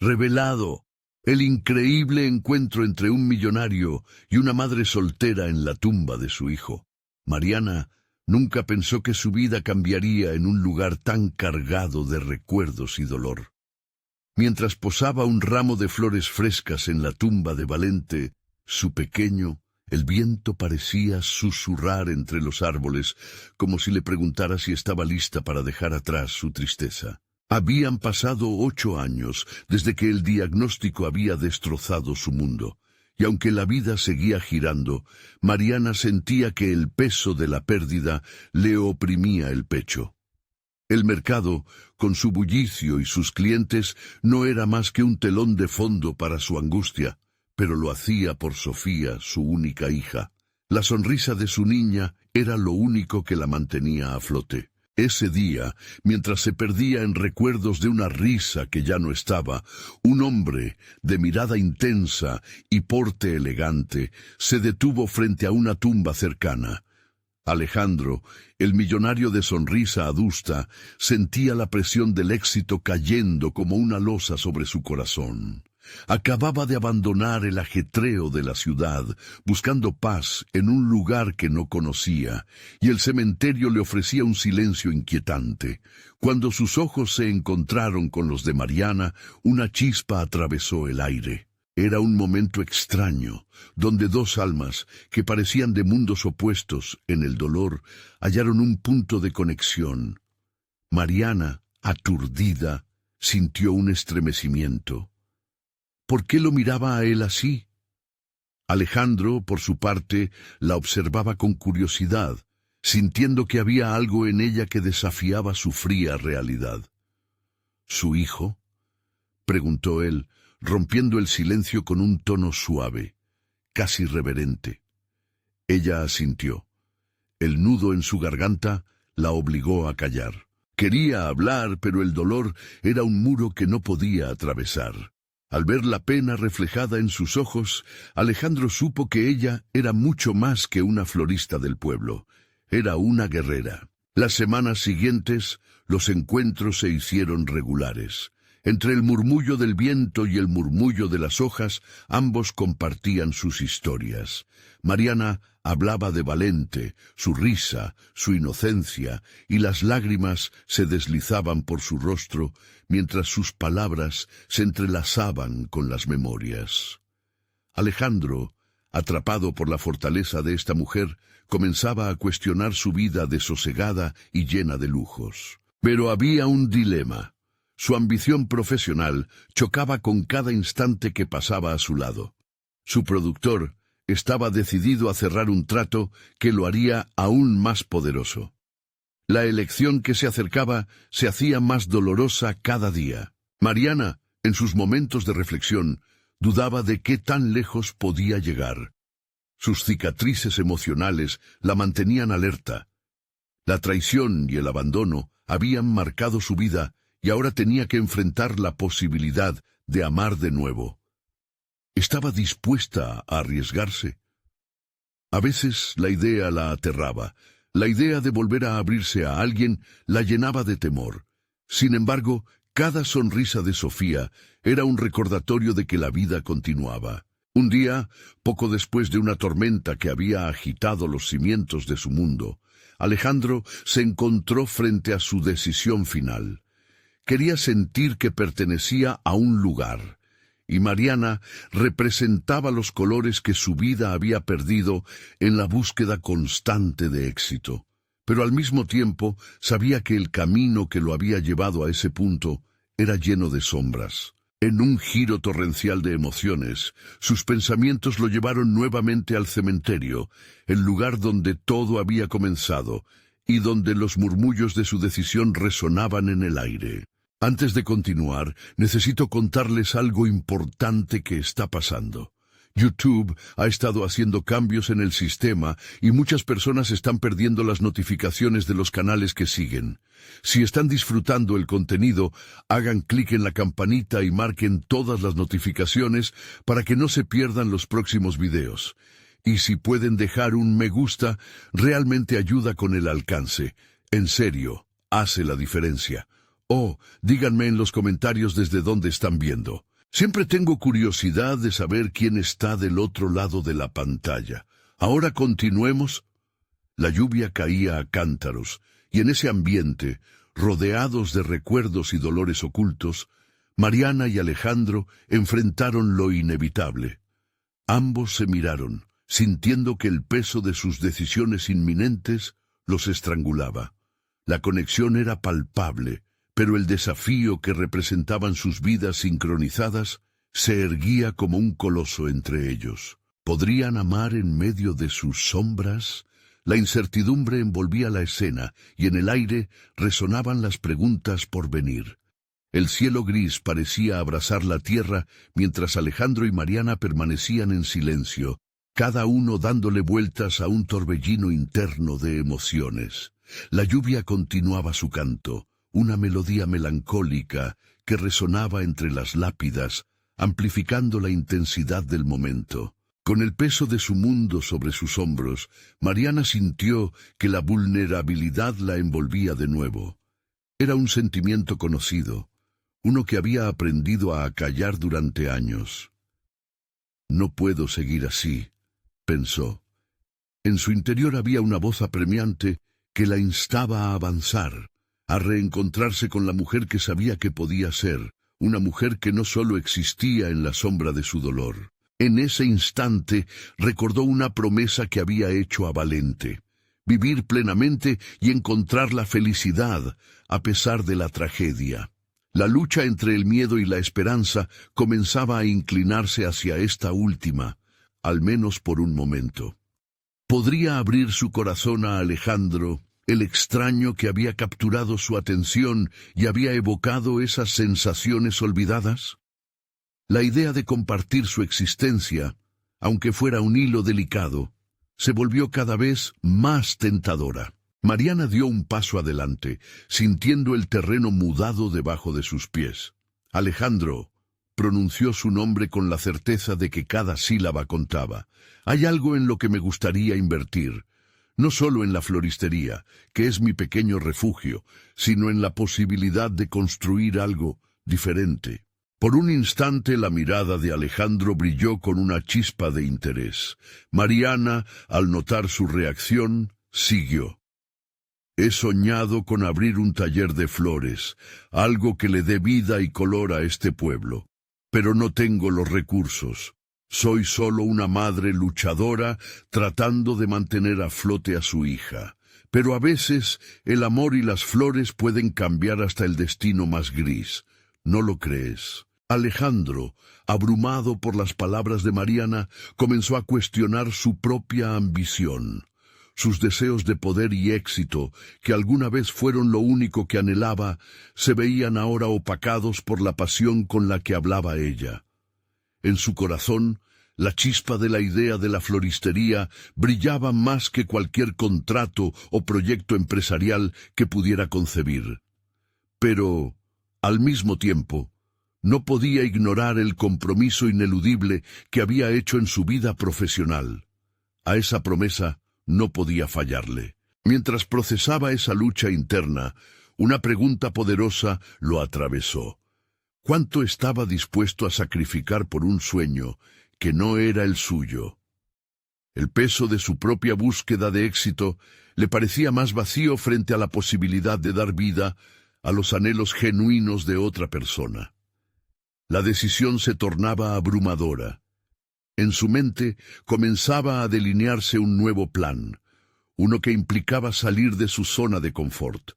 Revelado. El increíble encuentro entre un millonario y una madre soltera en la tumba de su hijo. Mariana nunca pensó que su vida cambiaría en un lugar tan cargado de recuerdos y dolor. Mientras posaba un ramo de flores frescas en la tumba de Valente, su pequeño, el viento parecía susurrar entre los árboles, como si le preguntara si estaba lista para dejar atrás su tristeza. Habían pasado 8 años desde que el diagnóstico había destrozado su mundo, y aunque la vida seguía girando, Mariana sentía que el peso de la pérdida le oprimía el pecho. El mercado, con su bullicio y sus clientes, no era más que un telón de fondo para su angustia, pero lo hacía por Sofía, su única hija. La sonrisa de su niña era lo único que la mantenía a flote. Ese día, mientras se perdía en recuerdos de una risa que ya no estaba, un hombre, de mirada intensa y porte elegante, se detuvo frente a una tumba cercana. Alejandro, el millonario de sonrisa adusta, sentía la presión del éxito cayendo como una losa sobre su corazón. Acababa de abandonar el ajetreo de la ciudad, buscando paz en un lugar que no conocía, y el cementerio le ofrecía un silencio inquietante. Cuando sus ojos se encontraron con los de Mariana, una chispa atravesó el aire. Era un momento extraño, donde dos almas, que parecían de mundos opuestos en el dolor, hallaron un punto de conexión. Mariana, aturdida, sintió un estremecimiento. ¿Por qué lo miraba a él así? Alejandro, por su parte, la observaba con curiosidad, sintiendo que había algo en ella que desafiaba su fría realidad. ¿Su hijo?, preguntó él, rompiendo el silencio con un tono suave, casi reverente. Ella asintió. El nudo en su garganta la obligó a callar. Quería hablar, pero el dolor era un muro que no podía atravesar. Al ver la pena reflejada en sus ojos, Alejandro supo que ella era mucho más que una florista del pueblo. Era una guerrera. Las semanas siguientes, los encuentros se hicieron regulares. Entre el murmullo del viento y el murmullo de las hojas, ambos compartían sus historias. Mariana hablaba de Valente, su risa, su inocencia, y las lágrimas se deslizaban por su rostro, mientras sus palabras se entrelazaban con las memorias. Alejandro, atrapado por la fortaleza de esta mujer, comenzaba a cuestionar su vida desosegada y llena de lujos. Pero había un dilema. Su ambición profesional chocaba con cada instante que pasaba a su lado. Su productor estaba decidido a cerrar un trato que lo haría aún más poderoso. La elección que se acercaba se hacía más dolorosa cada día. Mariana, en sus momentos de reflexión, dudaba de qué tan lejos podía llegar. Sus cicatrices emocionales la mantenían alerta. La traición y el abandono habían marcado su vida y ahora tenía que enfrentar la posibilidad de amar de nuevo. ¿Estaba dispuesta a arriesgarse? A veces la idea la aterraba. La idea de volver a abrirse a alguien la llenaba de temor. Sin embargo, cada sonrisa de Sofía era un recordatorio de que la vida continuaba. Un día, poco después de una tormenta que había agitado los cimientos de su mundo, Alejandro se encontró frente a su decisión final. Quería sentir que pertenecía a un lugar, y Mariana representaba los colores que su vida había perdido en la búsqueda constante de éxito. Pero al mismo tiempo sabía que el camino que lo había llevado a ese punto era lleno de sombras. En un giro torrencial de emociones, sus pensamientos lo llevaron nuevamente al cementerio, el lugar donde todo había comenzado, y donde los murmullos de su decisión resonaban en el aire. Antes de continuar, necesito contarles algo importante que está pasando. YouTube ha estado haciendo cambios en el sistema y muchas personas están perdiendo las notificaciones de los canales que siguen. Si están disfrutando el contenido, hagan clic en la campanita y marquen todas las notificaciones para que no se pierdan los próximos videos. Y si pueden dejar un me gusta, realmente ayuda con el alcance. En serio, hace la diferencia. Díganme en los comentarios desde dónde están viendo. Siempre tengo curiosidad de saber quién está del otro lado de la pantalla. Ahora continuemos. La lluvia caía a cántaros, y en ese ambiente, rodeados de recuerdos y dolores ocultos, Mariana y Alejandro enfrentaron lo inevitable. Ambos se miraron, sintiendo que el peso de sus decisiones inminentes los estrangulaba. La conexión era palpable, pero el desafío que representaban sus vidas sincronizadas se erguía como un coloso entre ellos. ¿Podrían amar en medio de sus sombras? La incertidumbre envolvía la escena y en el aire resonaban las preguntas por venir. El cielo gris parecía abrazar la tierra mientras Alejandro y Mariana permanecían en silencio, cada uno dándole vueltas a un torbellino interno de emociones. La lluvia continuaba su canto, una melodía melancólica que resonaba entre las lápidas, amplificando la intensidad del momento. Con el peso de su mundo sobre sus hombros, Mariana sintió que la vulnerabilidad la envolvía de nuevo. Era un sentimiento conocido, uno que había aprendido a acallar durante años. «No puedo seguir así», pensó. En su interior había una voz apremiante que la instaba a avanzar, a reencontrarse con la mujer que sabía que podía ser, una mujer que no solo existía en la sombra de su dolor. En ese instante recordó una promesa que había hecho a Valente: vivir plenamente y encontrar la felicidad a pesar de la tragedia. La lucha entre el miedo y la esperanza comenzaba a inclinarse hacia esta última, al menos por un momento. ¿Podría abrir su corazón a Alejandro, el extraño que había capturado su atención y había evocado esas sensaciones olvidadas? La idea de compartir su existencia, aunque fuera un hilo delicado, se volvió cada vez más tentadora. Mariana dio un paso adelante, sintiendo el terreno mudado debajo de sus pies. Alejandro pronunció su nombre con la certeza de que cada sílaba contaba. Hay algo en lo que me gustaría invertir, no solo en la floristería, que es mi pequeño refugio, sino en la posibilidad de construir algo diferente. Por un instante la mirada de Alejandro brilló con una chispa de interés. Mariana, al notar su reacción, siguió. He soñado con abrir un taller de flores, algo que le dé vida y color a este pueblo. Pero no tengo los recursos. Soy solo una madre luchadora tratando de mantener a flote a su hija. Pero a veces el amor y las flores pueden cambiar hasta el destino más gris. ¿No lo crees? Alejandro, abrumado por las palabras de Mariana, comenzó a cuestionar su propia ambición. Sus deseos de poder y éxito, que alguna vez fueron lo único que anhelaba, se veían ahora opacados por la pasión con la que hablaba ella. En su corazón, la chispa de la idea de la floristería brillaba más que cualquier contrato o proyecto empresarial que pudiera concebir. Pero, al mismo tiempo, no podía ignorar el compromiso ineludible que había hecho en su vida profesional. A esa promesa no podía fallarle. Mientras procesaba esa lucha interna, una pregunta poderosa lo atravesó. ¿Cuánto estaba dispuesto a sacrificar por un sueño que no era el suyo? El peso de su propia búsqueda de éxito le parecía más vacío frente a la posibilidad de dar vida a los anhelos genuinos de otra persona. La decisión se tornaba abrumadora. En su mente comenzaba a delinearse un nuevo plan, uno que implicaba salir de su zona de confort.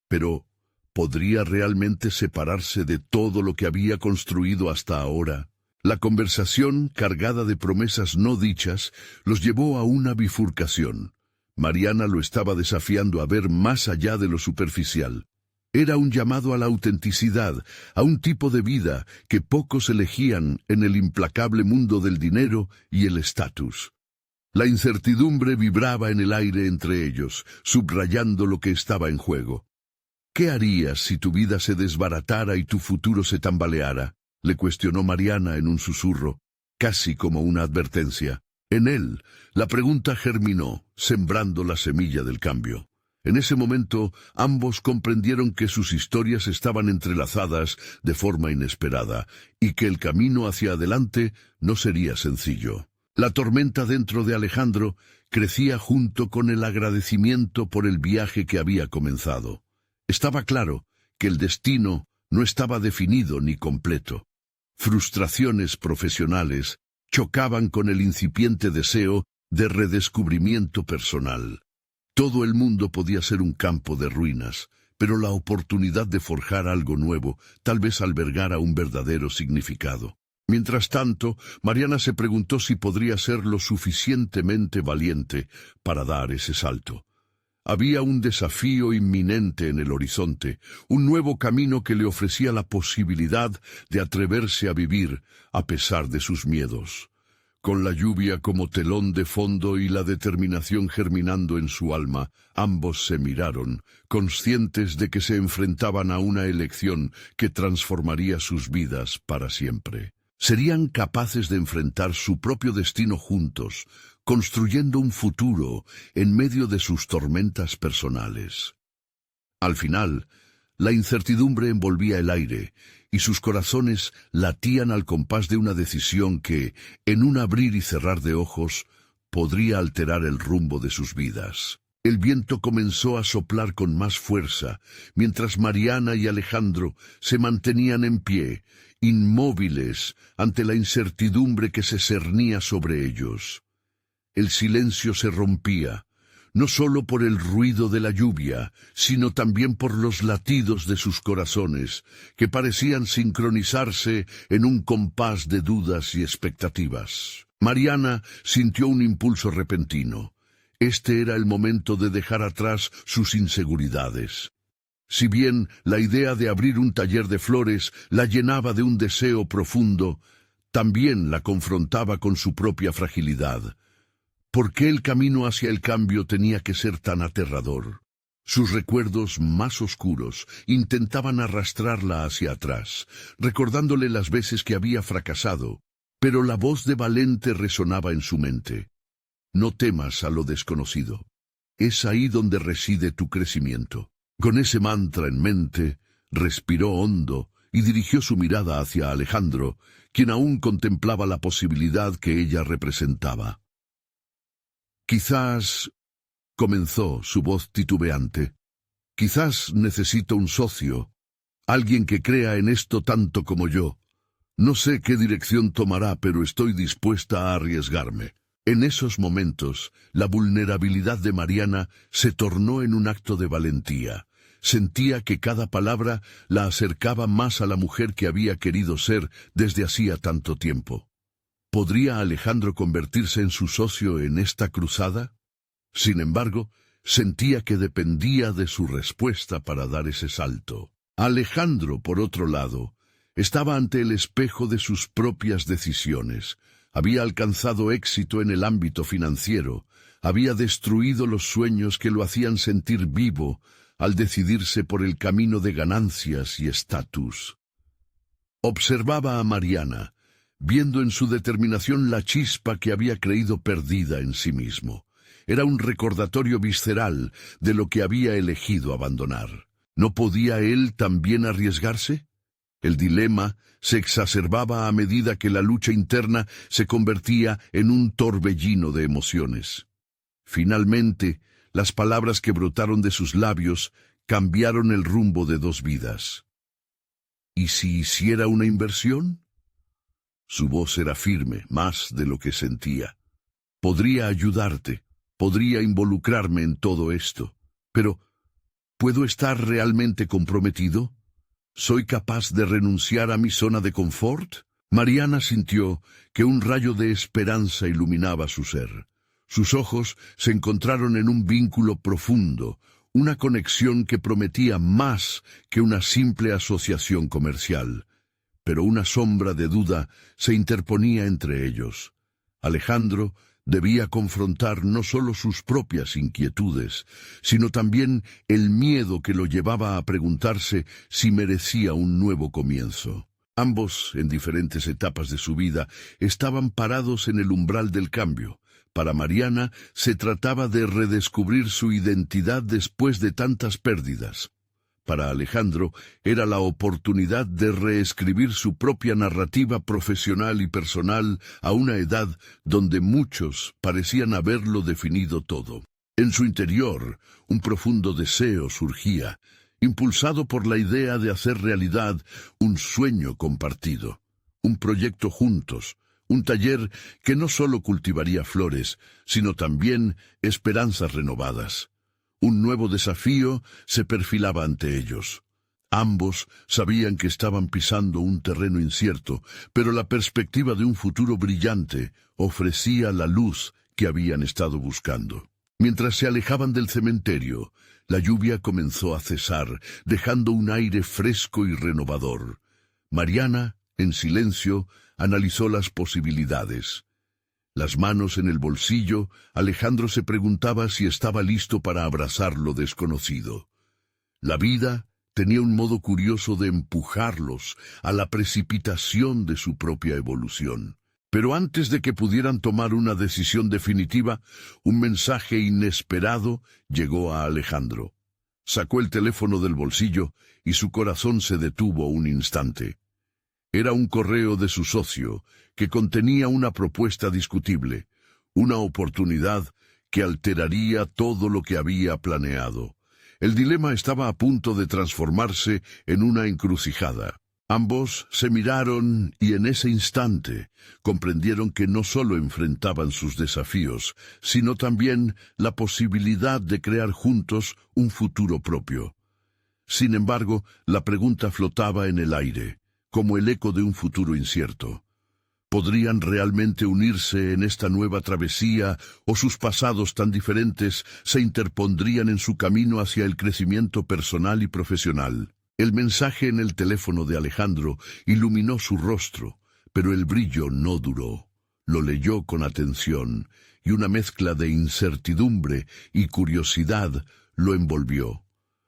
Pero, ¿podría realmente separarse de todo lo que había construido hasta ahora? La conversación, cargada de promesas no dichas, los llevó a una bifurcación. Mariana lo estaba desafiando a ver más allá de lo superficial. Era un llamado a la autenticidad, a un tipo de vida que pocos elegían en el implacable mundo del dinero y el estatus. La incertidumbre vibraba en el aire entre ellos, subrayando lo que estaba en juego. ¿Qué harías si tu vida se desbaratara y tu futuro se tambaleara?, le cuestionó Mariana en un susurro, casi como una advertencia. En él, la pregunta germinó, sembrando la semilla del cambio. En ese momento, ambos comprendieron que sus historias estaban entrelazadas de forma inesperada y que el camino hacia adelante no sería sencillo. La tormenta dentro de Alejandro crecía junto con el agradecimiento por el viaje que había comenzado. Estaba claro que el destino no estaba definido ni completo. Frustraciones profesionales chocaban con el incipiente deseo de redescubrimiento personal. Todo el mundo podía ser un campo de ruinas, pero la oportunidad de forjar algo nuevo tal vez albergara un verdadero significado. Mientras tanto, Mariana se preguntó si podría ser lo suficientemente valiente para dar ese salto. Había un desafío inminente en el horizonte, un nuevo camino que le ofrecía la posibilidad de atreverse a vivir a pesar de sus miedos. Con la lluvia como telón de fondo y la determinación germinando en su alma, ambos se miraron, conscientes de que se enfrentaban a una elección que transformaría sus vidas para siempre. Serían capaces de enfrentar su propio destino juntos, construyendo un futuro en medio de sus tormentas personales. Al final, la incertidumbre envolvía el aire, y sus corazones latían al compás de una decisión que, en un abrir y cerrar de ojos, podría alterar el rumbo de sus vidas. El viento comenzó a soplar con más fuerza, mientras Mariana y Alejandro se mantenían en pie, inmóviles ante la incertidumbre que se cernía sobre ellos. El silencio se rompía, no solo por el ruido de la lluvia, sino también por los latidos de sus corazones, que parecían sincronizarse en un compás de dudas y expectativas. Mariana sintió un impulso repentino. Este era el momento de dejar atrás sus inseguridades. Si bien la idea de abrir un taller de flores la llenaba de un deseo profundo, también la confrontaba con su propia fragilidad. ¿Por qué el camino hacia el cambio tenía que ser tan aterrador? Sus recuerdos más oscuros intentaban arrastrarla hacia atrás, recordándole las veces que había fracasado, pero la voz de Valente resonaba en su mente. No temas a lo desconocido. Es ahí donde reside tu crecimiento. Con ese mantra en mente, respiró hondo y dirigió su mirada hacia Alejandro, quien aún contemplaba la posibilidad que ella representaba. Quizás, comenzó su voz titubeante, quizás necesito un socio, alguien que crea en esto tanto como yo. No sé qué dirección tomará, pero estoy dispuesta a arriesgarme. En esos momentos, la vulnerabilidad de Mariana se tornó en un acto de valentía. Sentía que cada palabra la acercaba más a la mujer que había querido ser desde hacía tanto tiempo. ¿Podría Alejandro convertirse en su socio en esta cruzada? Sin embargo, sentía que dependía de su respuesta para dar ese salto. Alejandro, por otro lado, estaba ante el espejo de sus propias decisiones. Había alcanzado éxito en el ámbito financiero, había destruido los sueños que lo hacían sentir vivo al decidirse por el camino de ganancias y estatus. Observaba a Mariana, viendo en su determinación la chispa que había creído perdida en sí mismo. Era un recordatorio visceral de lo que había elegido abandonar. ¿No podía él también arriesgarse? El dilema se exacerbaba a medida que la lucha interna se convertía en un torbellino de emociones. Finalmente, las palabras que brotaron de sus labios cambiaron el rumbo de dos vidas. ¿Y si hiciera una inversión? Su voz era firme, más de lo que sentía. Podría ayudarte, podría involucrarme en todo esto, pero ¿puedo estar realmente comprometido? ¿Soy capaz de renunciar a mi zona de confort? Mariana sintió que un rayo de esperanza iluminaba su ser. Sus ojos se encontraron en un vínculo profundo, una conexión que prometía más que una simple asociación comercial. Pero una sombra de duda se interponía entre ellos. Alejandro debía confrontar no solo sus propias inquietudes, sino también el miedo que lo llevaba a preguntarse si merecía un nuevo comienzo. Ambos, en diferentes etapas de su vida, estaban parados en el umbral del cambio, Para Mariana se trataba de redescubrir su identidad después de tantas pérdidas. Para Alejandro era la oportunidad de reescribir su propia narrativa profesional y personal a una edad donde muchos parecían haberlo definido todo. En su interior, un profundo deseo surgía, impulsado por la idea de hacer realidad un sueño compartido, un proyecto juntos, un taller que no solo cultivaría flores, sino también esperanzas renovadas. Un nuevo desafío se perfilaba ante ellos. Ambos sabían que estaban pisando un terreno incierto, pero la perspectiva de un futuro brillante ofrecía la luz que habían estado buscando. Mientras se alejaban del cementerio, la lluvia comenzó a cesar, dejando un aire fresco y renovador. Mariana, en silencio, analizó las posibilidades. Las manos en el bolsillo, Alejandro se preguntaba si estaba listo para abrazar lo desconocido. La vida tenía un modo curioso de empujarlos a la precipitación de su propia evolución. Pero antes de que pudieran tomar una decisión definitiva, un mensaje inesperado llegó a Alejandro. Sacó el teléfono del bolsillo y su corazón se detuvo un instante. Era un correo de su socio que contenía una propuesta discutible, una oportunidad que alteraría todo lo que había planeado. El dilema estaba a punto de transformarse en una encrucijada. Ambos se miraron y en ese instante comprendieron que no solo enfrentaban sus desafíos, sino también la posibilidad de crear juntos un futuro propio. Sin embargo, la pregunta flotaba en el aire, como el eco de un futuro incierto. ¿Podrían realmente unirse en esta nueva travesía o sus pasados tan diferentes se interpondrían en su camino hacia el crecimiento personal y profesional? El mensaje en el teléfono de Alejandro iluminó su rostro, pero el brillo no duró. Lo leyó con atención y una mezcla de incertidumbre y curiosidad lo envolvió.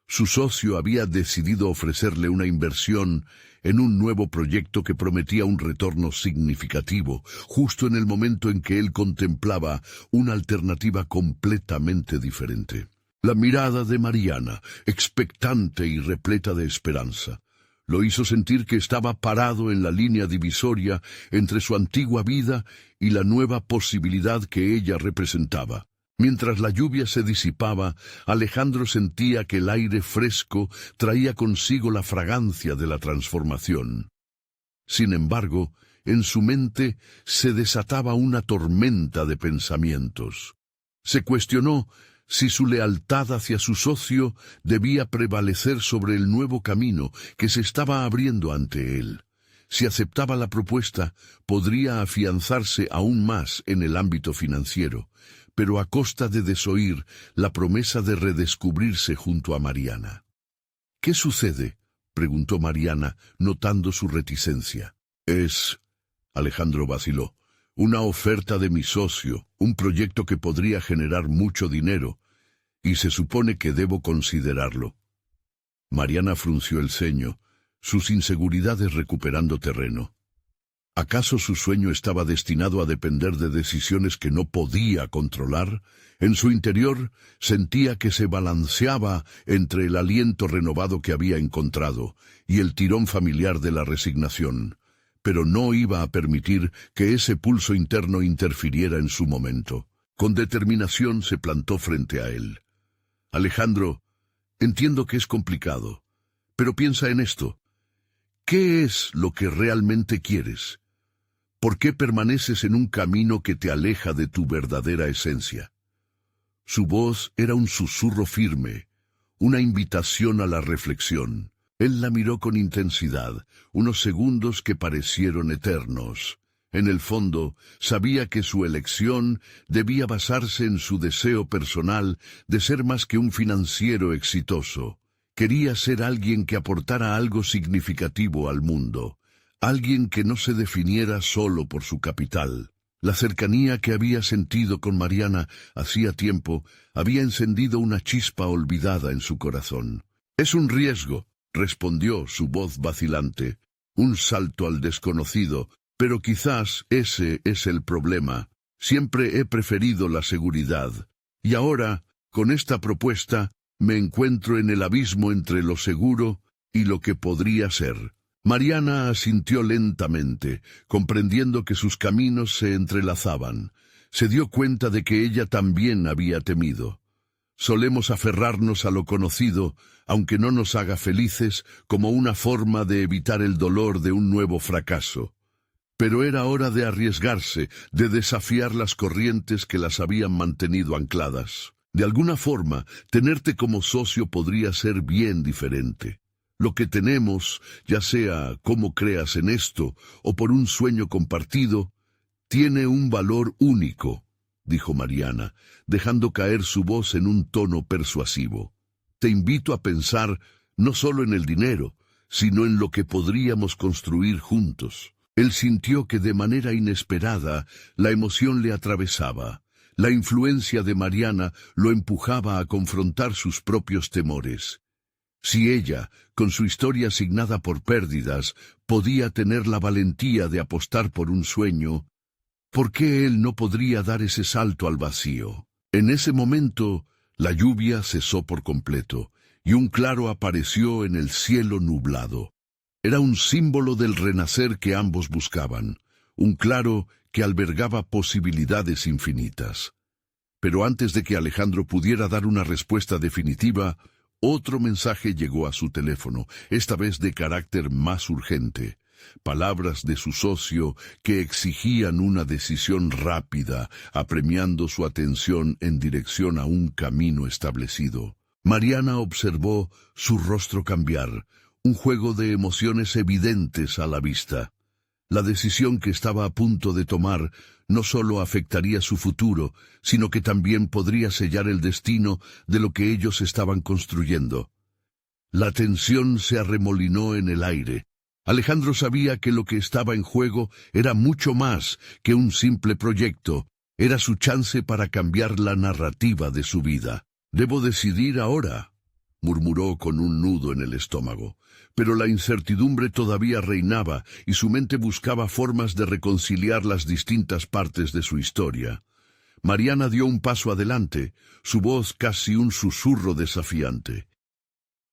Su socio había decidido ofrecerle una inversión en un nuevo proyecto que prometía un retorno significativo, justo en el momento en que él contemplaba una alternativa completamente diferente. La mirada de Mariana, expectante y repleta de esperanza, lo hizo sentir que estaba parado en la línea divisoria entre su antigua vida y la nueva posibilidad que ella representaba. Mientras la lluvia se disipaba, Alejandro sentía que el aire fresco traía consigo la fragancia de la transformación. Sin embargo, en su mente se desataba una tormenta de pensamientos. Se cuestionó si su lealtad hacia su socio debía prevalecer sobre el nuevo camino que se estaba abriendo ante él. Si aceptaba la propuesta, podría afianzarse aún más en el ámbito financiero, pero a costa de desoír la promesa de redescubrirse junto a Mariana. «¿Qué sucede?», preguntó Mariana, notando su reticencia. Alejandro vaciló. «Una oferta de mi socio, un proyecto que podría generar mucho dinero, y se supone que debo considerarlo». Mariana frunció el ceño, sus inseguridades recuperando terreno. ¿Acaso su sueño estaba destinado a depender de decisiones que no podía controlar? En su interior sentía que se balanceaba entre el aliento renovado que había encontrado y el tirón familiar de la resignación, pero no iba a permitir que ese pulso interno interfiriera en su momento. Con determinación se plantó frente a él. «Alejandro, entiendo que es complicado, pero piensa en esto. ¿Qué es lo que realmente quieres? ¿Por qué permaneces en un camino que te aleja de tu verdadera esencia?» Su voz era un susurro firme, una invitación a la reflexión. Él la miró con intensidad, unos segundos que parecieron eternos. En el fondo, sabía que su elección debía basarse en su deseo personal de ser más que un financiero exitoso. Quería ser alguien que aportara algo significativo al mundo. Alguien que no se definiera solo por su capital. La cercanía que había sentido con Mariana hacía tiempo había encendido una chispa olvidada en su corazón. «Es un riesgo», respondió su voz vacilante. «Un salto al desconocido, pero quizás ese es el problema. Siempre he preferido la seguridad, y ahora, con esta propuesta, me encuentro en el abismo entre lo seguro y lo que podría ser. Mariana asintió lentamente, comprendiendo que sus caminos se entrelazaban. Se dio cuenta de que ella también había temido. Solemos aferrarnos a lo conocido, aunque no nos haga felices, como una forma de evitar el dolor de un nuevo fracaso. Pero era hora de arriesgarse, de desafiar las corrientes que las habían mantenido ancladas. De alguna forma, tenerte como socio podría ser bien diferente. Lo que tenemos, ya sea cómo creas en esto o por un sueño compartido, tiene un valor único, dijo Mariana, dejando caer su voz en un tono persuasivo. Te invito a pensar no solo en el dinero, sino en lo que podríamos construir juntos. Él sintió que de manera inesperada la emoción le atravesaba. La influencia de Mariana lo empujaba a confrontar sus propios temores. Si ella, con su historia asignada por pérdidas, podía tener la valentía de apostar por un sueño, ¿por qué él no podría dar ese salto al vacío? En ese momento, la lluvia cesó por completo, y un claro apareció en el cielo nublado. Era un símbolo del renacer que ambos buscaban, un claro que albergaba posibilidades infinitas. Pero antes de que Alejandro pudiera dar una respuesta definitiva, otro mensaje llegó a su teléfono, esta vez de carácter más urgente. Palabras de su socio que exigían una decisión rápida, apremiando su atención en dirección a un camino establecido. Mariana observó su rostro cambiar, un juego de emociones evidentes a la vista. La decisión que estaba a punto de tomar no solo afectaría su futuro, sino que también podría sellar el destino de lo que ellos estaban construyendo. La tensión se arremolinó en el aire. Alejandro sabía que lo que estaba en juego era mucho más que un simple proyecto. Era su chance para cambiar la narrativa de su vida. «Debo decidir ahora», murmuró con un nudo en el estómago. Pero la incertidumbre todavía reinaba y su mente buscaba formas de reconciliar las distintas partes de su historia. Mariana dio un paso adelante, su voz casi un susurro desafiante.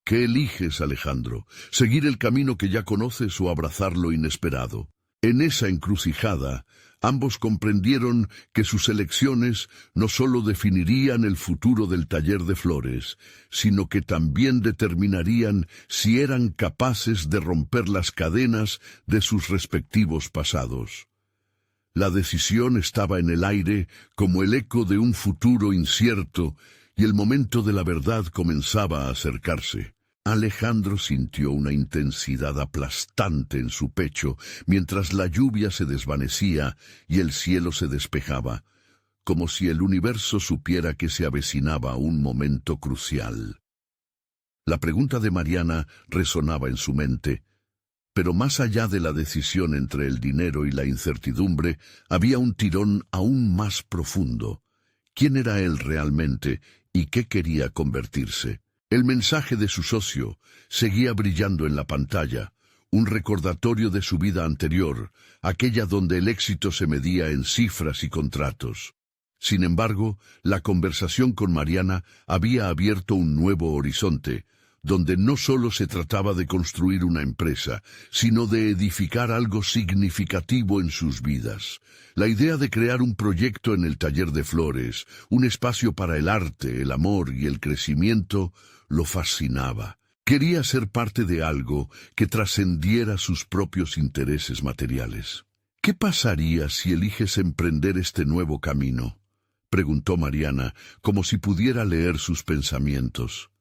¿Qué eliges, Alejandro? ¿Seguir el camino que ya conoces o abrazar lo inesperado? En esa encrucijada, ambos comprendieron que sus elecciones no solo definirían el futuro del taller de flores, sino que también determinarían si eran capaces de romper las cadenas de sus respectivos pasados. La decisión estaba en el aire como el eco de un futuro incierto, y el momento de la verdad comenzaba a acercarse. Alejandro sintió una intensidad aplastante en su pecho mientras la lluvia se desvanecía y el cielo se despejaba, como si el universo supiera que se avecinaba un momento crucial. La pregunta de Mariana resonaba en su mente, pero más allá de la decisión entre el dinero y la incertidumbre, había un tirón aún más profundo. ¿Quién era él realmente y qué quería convertirse? El mensaje de su socio seguía brillando en la pantalla, un recordatorio de su vida anterior, aquella donde el éxito se medía en cifras y contratos. Sin embargo, la conversación con Mariana había abierto un nuevo horizonte, donde no solo se trataba de construir una empresa, sino de edificar algo significativo en sus vidas. La idea de crear un proyecto en el taller de flores, un espacio para el arte, el amor y el crecimiento, lo fascinaba. Quería ser parte de algo que trascendiera sus propios intereses materiales. ¿Qué pasaría si eliges emprender este nuevo camino?, preguntó Mariana, como si pudiera leer sus pensamientos.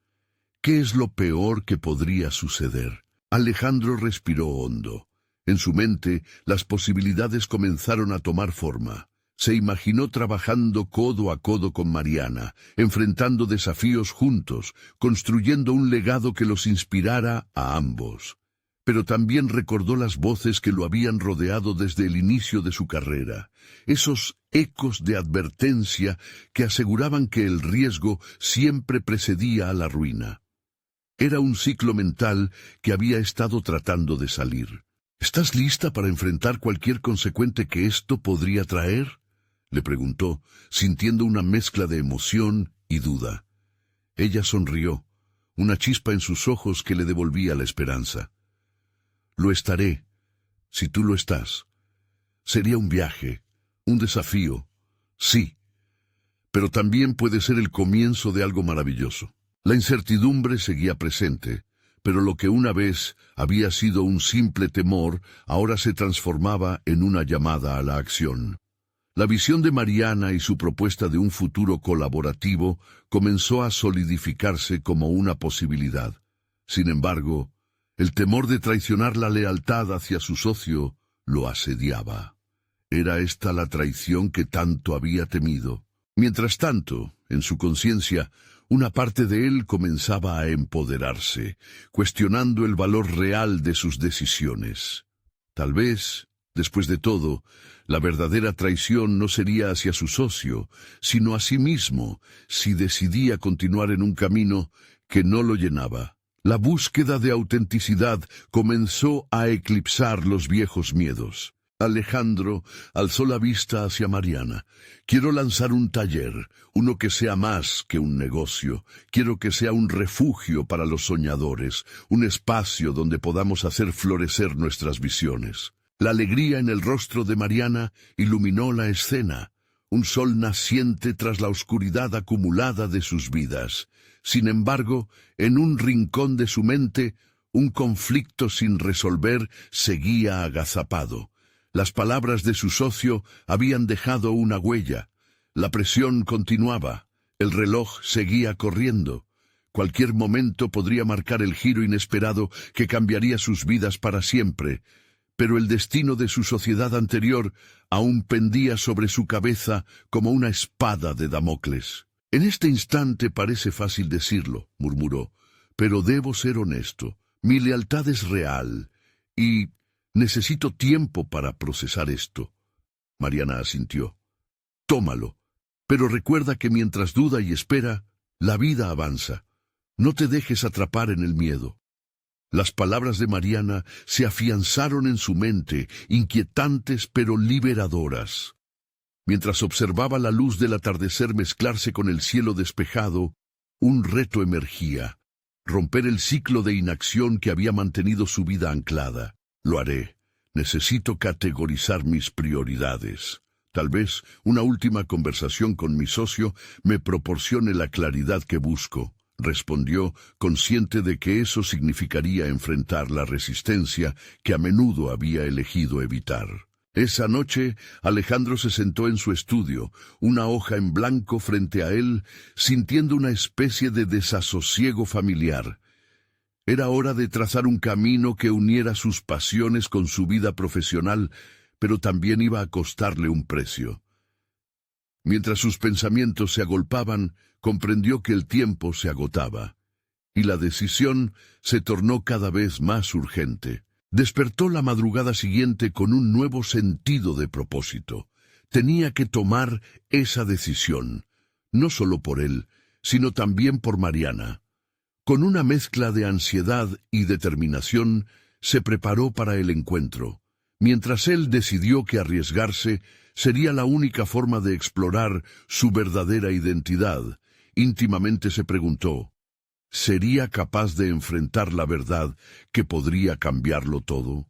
¿Qué es lo peor que podría suceder? Alejandro respiró hondo. En su mente, las posibilidades comenzaron a tomar forma. Se imaginó trabajando codo a codo con Mariana, enfrentando desafíos juntos, construyendo un legado que los inspirara a ambos. Pero también recordó las voces que lo habían rodeado desde el inicio de su carrera, esos ecos de advertencia que aseguraban que el riesgo siempre precedía a la ruina. Era un ciclo mental que había estado tratando de salir. ¿Estás lista para enfrentar cualquier consecuencia que esto podría traer?, le preguntó, sintiendo una mezcla de emoción y duda. Ella sonrió, una chispa en sus ojos que le devolvía la esperanza. Lo estaré, si tú lo estás. Sería un viaje, un desafío, sí, pero también puede ser el comienzo de algo maravilloso. La incertidumbre seguía presente, pero lo que una vez había sido un simple temor, ahora se transformaba en una llamada a la acción. La visión de Mariana y su propuesta de un futuro colaborativo comenzó a solidificarse como una posibilidad. Sin embargo, el temor de traicionar la lealtad hacia su socio lo asediaba. Era esta la traición que tanto había temido. Mientras tanto, en su conciencia, una parte de él comenzaba a empoderarse, cuestionando el valor real de sus decisiones. Tal vez, después de todo, la verdadera traición no sería hacia su socio, sino a sí mismo, si decidía continuar en un camino que no lo llenaba. La búsqueda de autenticidad comenzó a eclipsar los viejos miedos. Alejandro alzó la vista hacia Mariana. Quiero lanzar un taller, uno que sea más que un negocio. Quiero que sea un refugio para los soñadores, un espacio donde podamos hacer florecer nuestras visiones. La alegría en el rostro de Mariana iluminó la escena, un sol naciente tras la oscuridad acumulada de sus vidas. Sin embargo, en un rincón de su mente, un conflicto sin resolver seguía agazapado. Las palabras de su socio habían dejado una huella. La presión continuaba. El reloj seguía corriendo. Cualquier momento podría marcar el giro inesperado que cambiaría sus vidas para siempre. Pero el destino de su sociedad anterior aún pendía sobre su cabeza como una espada de Damocles. En este instante parece fácil decirlo, murmuró, pero debo ser honesto. Mi lealtad es real y necesito tiempo para procesar esto. Mariana asintió. Tómalo, pero recuerda que mientras duda y espera, la vida avanza. No te dejes atrapar en el miedo. Las palabras de Mariana se afianzaron en su mente, inquietantes pero liberadoras. Mientras observaba la luz del atardecer mezclarse con el cielo despejado, un reto emergía: romper el ciclo de inacción que había mantenido su vida anclada. Lo haré. Necesito categorizar mis prioridades. Tal vez una última conversación con mi socio me proporcione la claridad que busco, respondió, consciente de que eso significaría enfrentar la resistencia que a menudo había elegido evitar. Esa noche, Alejandro se sentó en su estudio, una hoja en blanco frente a él, sintiendo una especie de desasosiego familiar. Era hora de trazar un camino que uniera sus pasiones con su vida profesional, pero también iba a costarle un precio. Mientras sus pensamientos se agolpaban, comprendió que el tiempo se agotaba, y la decisión se tornó cada vez más urgente. Despertó la madrugada siguiente con un nuevo sentido de propósito. Tenía que tomar esa decisión, no solo por él, sino también por Mariana. Con una mezcla de ansiedad y determinación, se preparó para el encuentro, mientras él decidió que arriesgarse sería la única forma de explorar su verdadera identidad. Íntimamente se preguntó, ¿sería capaz de enfrentar la verdad que podría cambiarlo todo?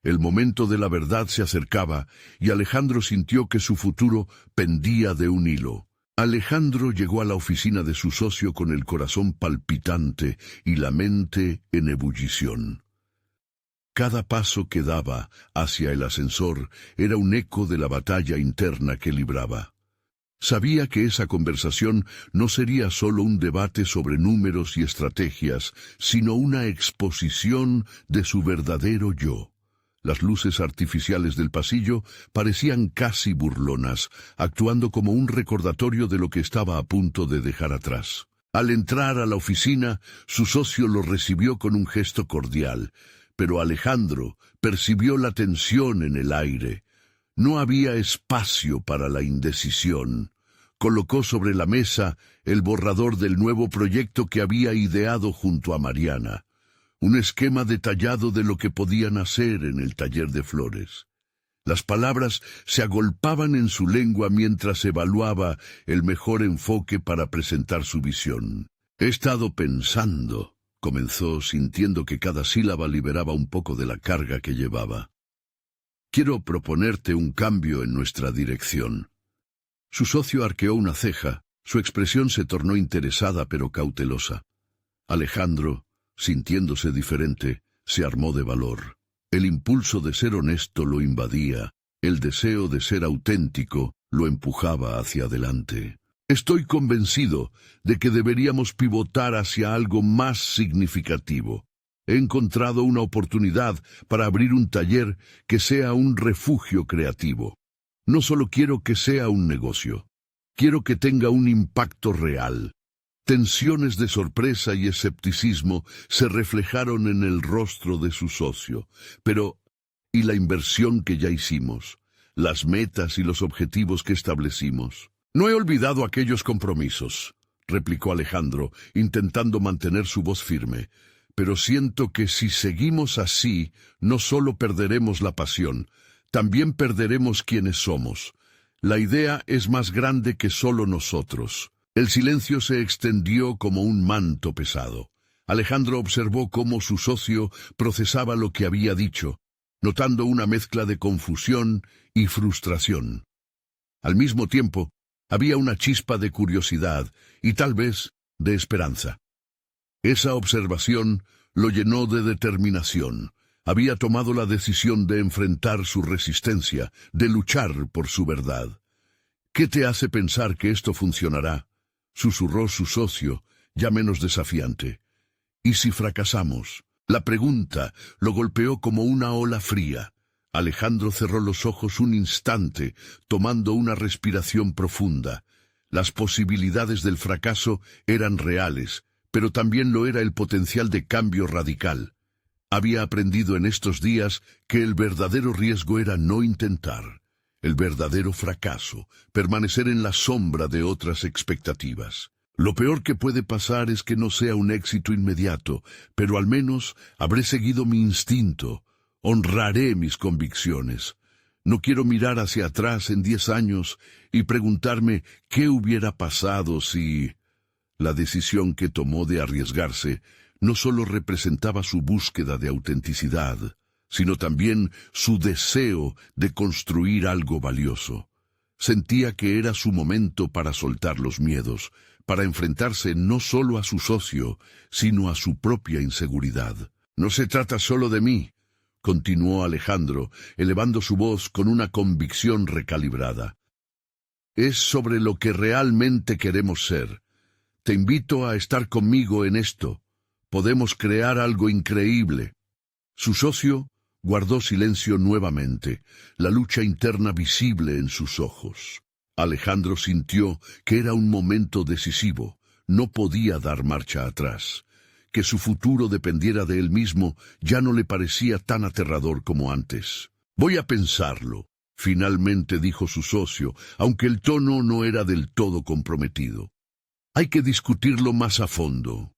El momento de la verdad se acercaba y Alejandro sintió que su futuro pendía de un hilo. Alejandro llegó a la oficina de su socio con el corazón palpitante y la mente en ebullición. Cada paso que daba hacia el ascensor era un eco de la batalla interna que libraba. Sabía que esa conversación no sería solo un debate sobre números y estrategias, sino una exposición de su verdadero yo. Las luces artificiales del pasillo parecían casi burlonas, actuando como un recordatorio de lo que estaba a punto de dejar atrás. Al entrar a la oficina, su socio lo recibió con un gesto cordial, pero Alejandro percibió la tensión en el aire. No había espacio para la indecisión. Colocó sobre la mesa el borrador del nuevo proyecto que había ideado junto a Mariana, un esquema detallado de lo que podían hacer en el taller de flores. Las palabras se agolpaban en su lengua mientras evaluaba el mejor enfoque para presentar su visión. He estado pensando, comenzó, sintiendo que cada sílaba liberaba un poco de la carga que llevaba. Quiero proponerte un cambio en nuestra dirección. Su socio arqueó una ceja, su expresión se tornó interesada pero cautelosa. Alejandro, sintiéndose diferente, se armó de valor. El impulso de ser honesto lo invadía, el deseo de ser auténtico lo empujaba hacia adelante. Estoy convencido de que deberíamos pivotar hacia algo más significativo. He encontrado una oportunidad para abrir un taller que sea un refugio creativo. No solo quiero que sea un negocio, quiero que tenga un impacto real. Tensiones de sorpresa y escepticismo se reflejaron en el rostro de su socio. Pero, ¿y la inversión que ya hicimos? Las metas y los objetivos que establecimos. No he olvidado aquellos compromisos, replicó Alejandro, intentando mantener su voz firme. Pero siento que si seguimos así, no solo perderemos la pasión, también perderemos quienes somos. La idea es más grande que solo nosotros. El silencio se extendió como un manto pesado. Alejandro observó cómo su socio procesaba lo que había dicho, notando una mezcla de confusión y frustración. Al mismo tiempo, había una chispa de curiosidad y tal vez de esperanza. Esa observación lo llenó de determinación. Había tomado la decisión de enfrentar su resistencia, de luchar por su verdad. ¿Qué te hace pensar que esto funcionará?, susurró su socio, ya menos desafiante. ¿Y si fracasamos? La pregunta lo golpeó como una ola fría. Alejandro cerró los ojos un instante, tomando una respiración profunda. Las posibilidades del fracaso eran reales, pero también lo era el potencial de cambio radical. Había aprendido en estos días que el verdadero riesgo era no intentar. El verdadero fracaso, permanecer en la sombra de otras expectativas. Lo peor que puede pasar es que no sea un éxito inmediato, pero al menos habré seguido mi instinto, honraré mis convicciones. No quiero mirar hacia atrás en 10 años y preguntarme qué hubiera pasado si... La decisión que tomó de arriesgarse no solo representaba su búsqueda de autenticidad, sino también su deseo de construir algo valioso. Sentía que era su momento para soltar los miedos, para enfrentarse no solo a su socio, sino a su propia inseguridad. No se trata solo de mí, continuó Alejandro, elevando su voz con una convicción recalibrada. Es sobre lo que realmente queremos ser. Te invito a estar conmigo en esto. Podemos crear algo increíble. Su socio guardó silencio nuevamente, la lucha interna visible en sus ojos. Alejandro sintió que era un momento decisivo, no podía dar marcha atrás. Que su futuro dependiera de él mismo ya no le parecía tan aterrador como antes. Voy a pensarlo, finalmente dijo su socio, aunque el tono no era del todo comprometido. Hay que discutirlo más a fondo.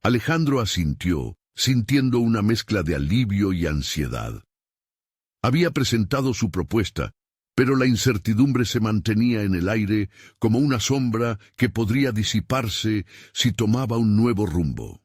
Alejandro asintió, sintiendo una mezcla de alivio y ansiedad. Había presentado su propuesta, pero la incertidumbre se mantenía en el aire como una sombra que podría disiparse si tomaba un nuevo rumbo.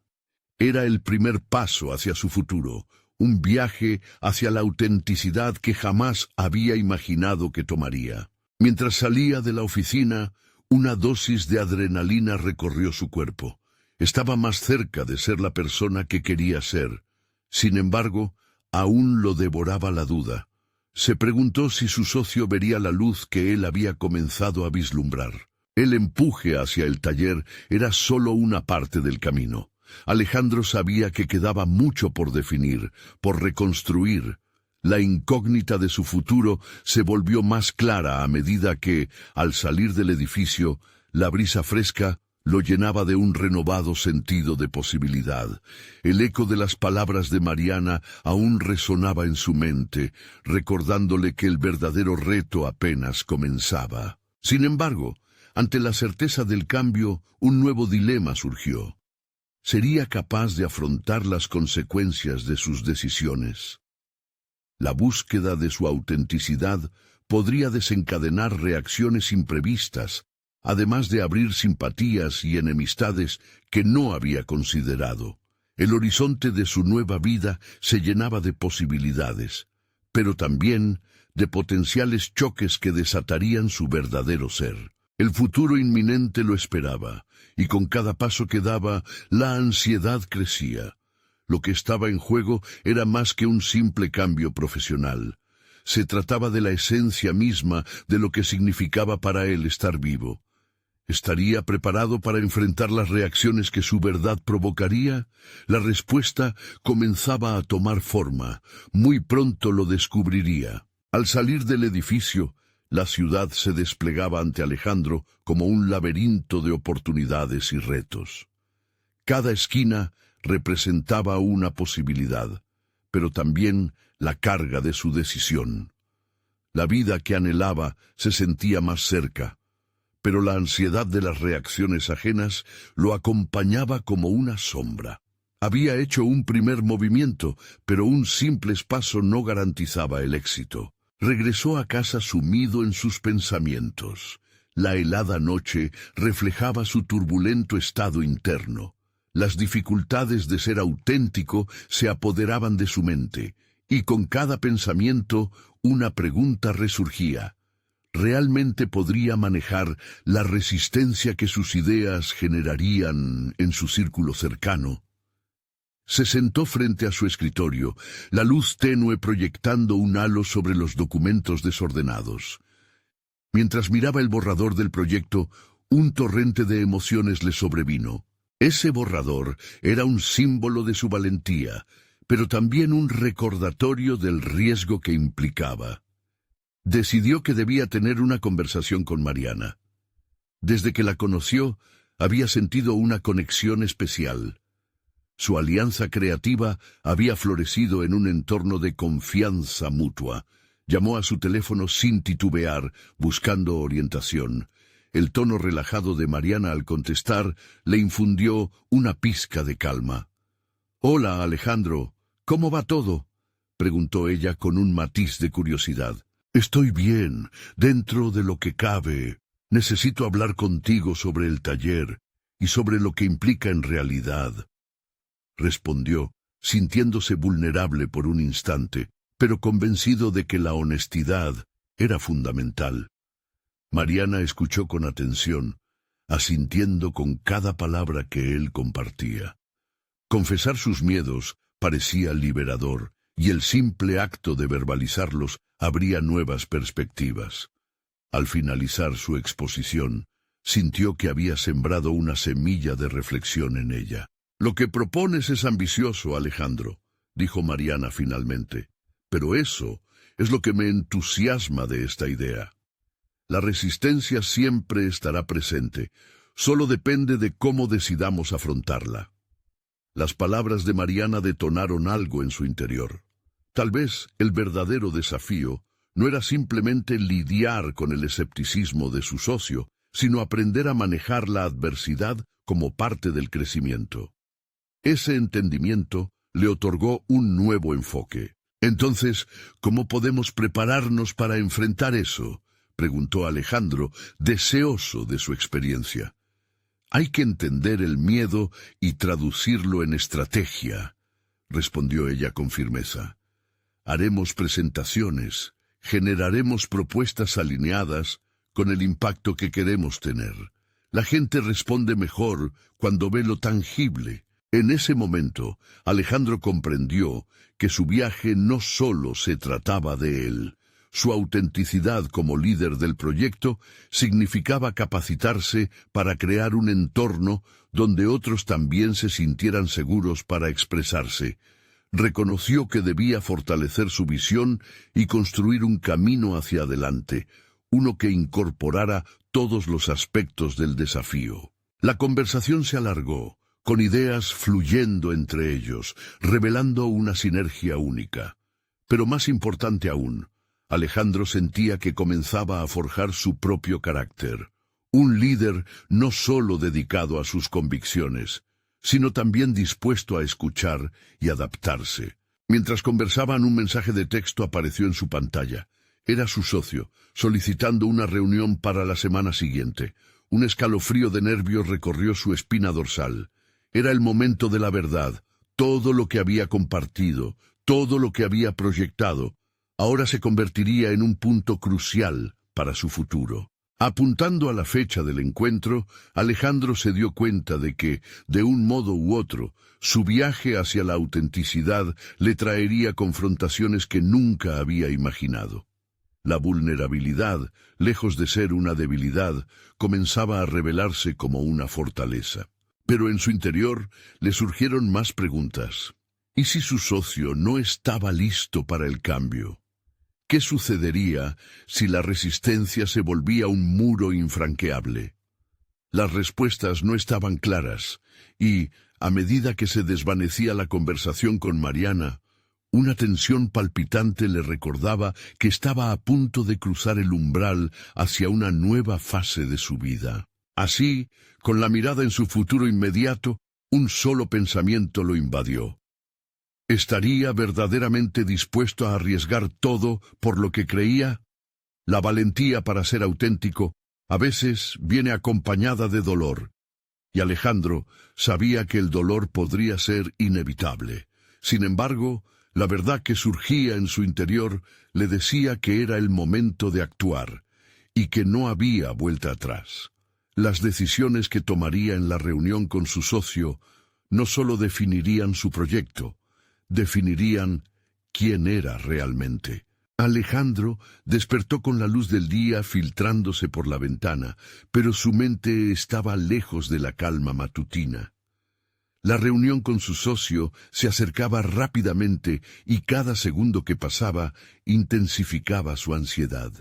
Era el primer paso hacia su futuro, un viaje hacia la autenticidad que jamás había imaginado que tomaría. Mientras salía de la oficina, una dosis de adrenalina recorrió su cuerpo. Estaba más cerca de ser la persona que quería ser. Sin embargo, aún lo devoraba la duda. Se preguntó si su socio vería la luz que él había comenzado a vislumbrar. El empuje hacia el taller era solo una parte del camino. Alejandro sabía que quedaba mucho por definir, por reconstruir. La incógnita de su futuro se volvió más clara a medida que, al salir del edificio, la brisa fresca lo llenaba de un renovado sentido de posibilidad. El eco de las palabras de Mariana aún resonaba en su mente, recordándole que el verdadero reto apenas comenzaba. Sin embargo, ante la certeza del cambio, un nuevo dilema surgió. ¿Sería capaz de afrontar las consecuencias de sus decisiones? La búsqueda de su autenticidad podría desencadenar reacciones imprevistas, además de abrir simpatías y enemistades que no había considerado. El horizonte de su nueva vida se llenaba de posibilidades, pero también de potenciales choques que desatarían su verdadero ser. El futuro inminente lo esperaba, y con cada paso que daba, la ansiedad crecía. Lo que estaba en juego era más que un simple cambio profesional. Se trataba de la esencia misma de lo que significaba para él estar vivo. ¿Estaría preparado para enfrentar las reacciones que su verdad provocaría? La respuesta comenzaba a tomar forma. Muy pronto lo descubriría. Al salir del edificio, la ciudad se desplegaba ante Alejandro como un laberinto de oportunidades y retos. Cada esquina representaba una posibilidad, pero también la carga de su decisión. La vida que anhelaba se sentía más cerca, pero la ansiedad de las reacciones ajenas lo acompañaba como una sombra. Había hecho un primer movimiento, pero un simple paso no garantizaba el éxito. Regresó a casa sumido en sus pensamientos. La helada noche reflejaba su turbulento estado interno. Las dificultades de ser auténtico se apoderaban de su mente, y con cada pensamiento una pregunta resurgía. ¿Realmente podría manejar la resistencia que sus ideas generarían en su círculo cercano? Se sentó frente a su escritorio, la luz tenue proyectando un halo sobre los documentos desordenados. Mientras miraba el borrador del proyecto, un torrente de emociones le sobrevino. Ese borrador era un símbolo de su valentía, pero también un recordatorio del riesgo que implicaba. Decidió que debía tener una conversación con Mariana. Desde que la conoció, había sentido una conexión especial. Su alianza creativa había florecido en un entorno de confianza mutua. Llamó a su teléfono sin titubear, buscando orientación. El tono relajado de Mariana al contestar le infundió una pizca de calma. «Hola, Alejandro, ¿cómo va todo?», preguntó ella con un matiz de curiosidad. «Estoy bien, dentro de lo que cabe. Necesito hablar contigo sobre el taller y sobre lo que implica en realidad», respondió, sintiéndose vulnerable por un instante, pero convencido de que la honestidad era fundamental. Mariana escuchó con atención, asintiendo con cada palabra que él compartía. Confesar sus miedos parecía liberador, y el simple acto de verbalizarlos abría nuevas perspectivas. Al finalizar su exposición, sintió que había sembrado una semilla de reflexión en ella. «Lo que propones es ambicioso, Alejandro», dijo Mariana finalmente, «pero eso es lo que me entusiasma de esta idea. La resistencia siempre estará presente, solo depende de cómo decidamos afrontarla». Las palabras de Mariana detonaron algo en su interior. Tal vez el verdadero desafío no era simplemente lidiar con el escepticismo de su socio, sino aprender a manejar la adversidad como parte del crecimiento. Ese entendimiento le otorgó un nuevo enfoque. «Entonces, ¿cómo podemos prepararnos para enfrentar eso?», preguntó Alejandro, deseoso de su experiencia. «Hay que entender el miedo y traducirlo en estrategia», respondió ella con firmeza. «Haremos presentaciones, generaremos propuestas alineadas con el impacto que queremos tener. La gente responde mejor cuando ve lo tangible». En ese momento, Alejandro comprendió que su viaje no solo se trataba de él. Su autenticidad como líder del proyecto significaba capacitarse para crear un entorno donde otros también se sintieran seguros para expresarse. Reconoció que debía fortalecer su visión y construir un camino hacia adelante, uno que incorporara todos los aspectos del desafío. La conversación se alargó, con ideas fluyendo entre ellos, revelando una sinergia única. Pero más importante aún, Alejandro sentía que comenzaba a forjar su propio carácter. Un líder no solo dedicado a sus convicciones, sino también dispuesto a escuchar y adaptarse. Mientras conversaban, un mensaje de texto apareció en su pantalla. Era su socio, solicitando una reunión para la semana siguiente. Un escalofrío de nervios recorrió su espina dorsal. Era el momento de la verdad. Todo lo que había compartido, todo lo que había proyectado, ahora se convertiría en un punto crucial para su futuro. Apuntando a la fecha del encuentro, Alejandro se dio cuenta de que, de un modo u otro, su viaje hacia la autenticidad le traería confrontaciones que nunca había imaginado. La vulnerabilidad, lejos de ser una debilidad, comenzaba a revelarse como una fortaleza. Pero en su interior le surgieron más preguntas. ¿Y si su socio no estaba listo para el cambio? ¿Qué sucedería si la resistencia se volvía un muro infranqueable? Las respuestas no estaban claras, y, a medida que se desvanecía la conversación con Mariana, una tensión palpitante le recordaba que estaba a punto de cruzar el umbral hacia una nueva fase de su vida. Así, con la mirada en su futuro inmediato, un solo pensamiento lo invadió. ¿Estaría verdaderamente dispuesto a arriesgar todo por lo que creía? La valentía para ser auténtico a veces viene acompañada de dolor, y Alejandro sabía que el dolor podría ser inevitable. Sin embargo, la verdad que surgía en su interior le decía que era el momento de actuar, y que no había vuelta atrás. Las decisiones que tomaría en la reunión con su socio no solo definirían su proyecto, definirían quién era realmente. Alejandro despertó con la luz del día filtrándose por la ventana, pero su mente estaba lejos de la calma matutina. La reunión con su socio se acercaba rápidamente y cada segundo que pasaba intensificaba su ansiedad.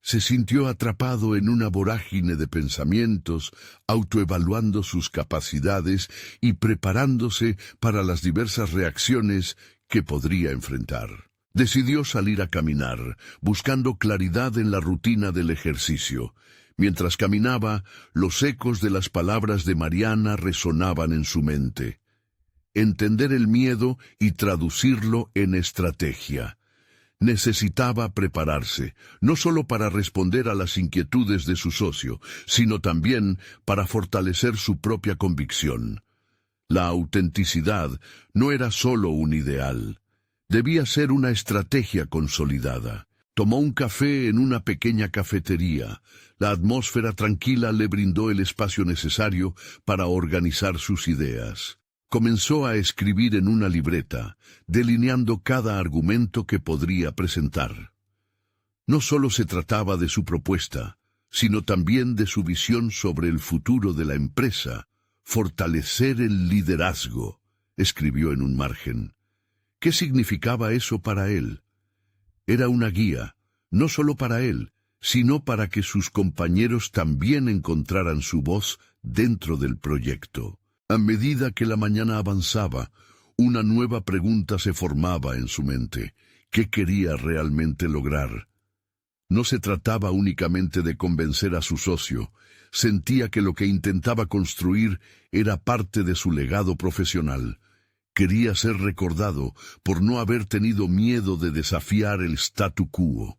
Se sintió atrapado en una vorágine de pensamientos, autoevaluando sus capacidades y preparándose para las diversas reacciones que podría enfrentar. Decidió salir a caminar, buscando claridad en la rutina del ejercicio. Mientras caminaba, los ecos de las palabras de Mariana resonaban en su mente. Entender el miedo y traducirlo en estrategia. Necesitaba prepararse, no solo para responder a las inquietudes de su socio, sino también para fortalecer su propia convicción. La autenticidad no era solo un ideal, debía ser una estrategia consolidada. Tomó un café en una pequeña cafetería. La atmósfera tranquila le brindó el espacio necesario para organizar sus ideas. Comenzó a escribir en una libreta, delineando cada argumento que podría presentar. No solo se trataba de su propuesta, sino también de su visión sobre el futuro de la empresa. Fortalecer el liderazgo, escribió en un margen. ¿Qué significaba eso para él? Era una guía, no solo para él, sino para que sus compañeros también encontraran su voz dentro del proyecto. A medida que la mañana avanzaba, una nueva pregunta se formaba en su mente. ¿Qué quería realmente lograr? No se trataba únicamente de convencer a su socio. Sentía que lo que intentaba construir era parte de su legado profesional. Quería ser recordado por no haber tenido miedo de desafiar el statu quo.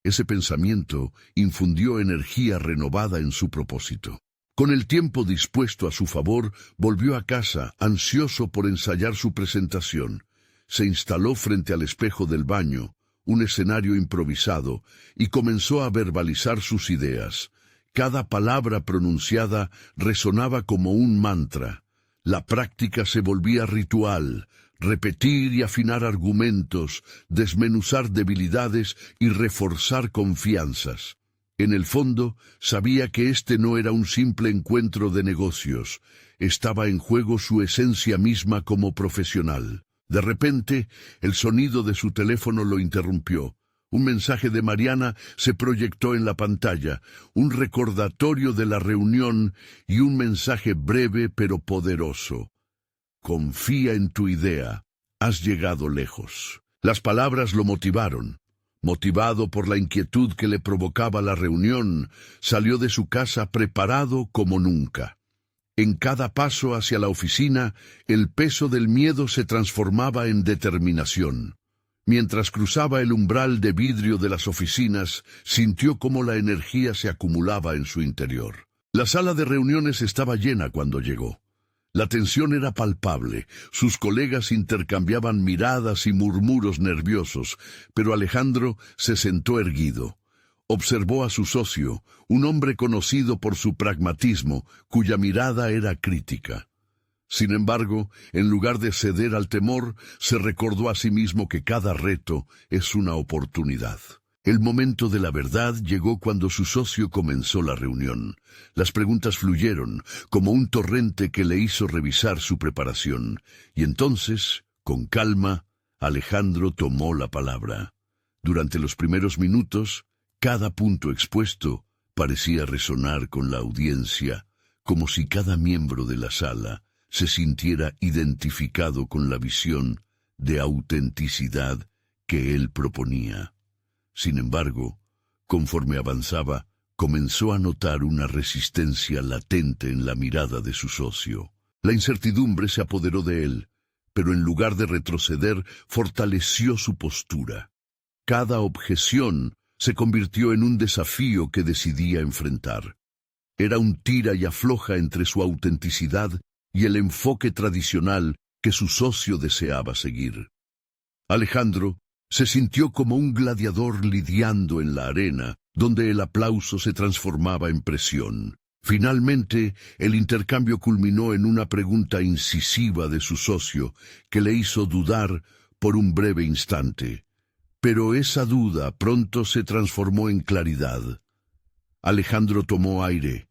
Ese pensamiento infundió energía renovada en su propósito. Con el tiempo dispuesto a su favor, volvió a casa, ansioso por ensayar su presentación. Se instaló frente al espejo del baño, un escenario improvisado, y comenzó a verbalizar sus ideas. Cada palabra pronunciada resonaba como un mantra. La práctica se volvía ritual, repetir y afinar argumentos, desmenuzar debilidades y reforzar confianzas. En el fondo, sabía que este no era un simple encuentro de negocios. Estaba en juego su esencia misma como profesional. De repente, el sonido de su teléfono lo interrumpió. Un mensaje de Mariana se proyectó en la pantalla, un recordatorio de la reunión y un mensaje breve pero poderoso. Confía en tu idea, has llegado lejos. Las palabras lo motivaron. Motivado por la inquietud que le provocaba la reunión, salió de su casa preparado como nunca. En cada paso hacia la oficina, el peso del miedo se transformaba en determinación. Mientras cruzaba el umbral de vidrio de las oficinas, sintió cómo la energía se acumulaba en su interior. La sala de reuniones estaba llena cuando llegó. La tensión era palpable, sus colegas intercambiaban miradas y murmuros nerviosos, pero Alejandro se sentó erguido. Observó a su socio, un hombre conocido por su pragmatismo, cuya mirada era crítica. Sin embargo, en lugar de ceder al temor, se recordó a sí mismo que cada reto es una oportunidad. El momento de la verdad llegó cuando su socio comenzó la reunión. Las preguntas fluyeron, como un torrente que le hizo revisar su preparación. Y entonces, con calma, Alejandro tomó la palabra. Durante los primeros minutos, cada punto expuesto parecía resonar con la audiencia, como si cada miembro de la sala se sintiera identificado con la visión de autenticidad que él proponía. Sin embargo, conforme avanzaba, comenzó a notar una resistencia latente en la mirada de su socio. La incertidumbre se apoderó de él, pero en lugar de retroceder, fortaleció su postura. Cada objeción se convirtió en un desafío que decidía enfrentar. Era un tira y afloja entre su autenticidad y el enfoque tradicional que su socio deseaba seguir. Alejandro se sintió como un gladiador lidiando en la arena, donde el aplauso se transformaba en presión. Finalmente, el intercambio culminó en una pregunta incisiva de su socio, que le hizo dudar por un breve instante. Pero esa duda pronto se transformó en claridad. Alejandro tomó aire,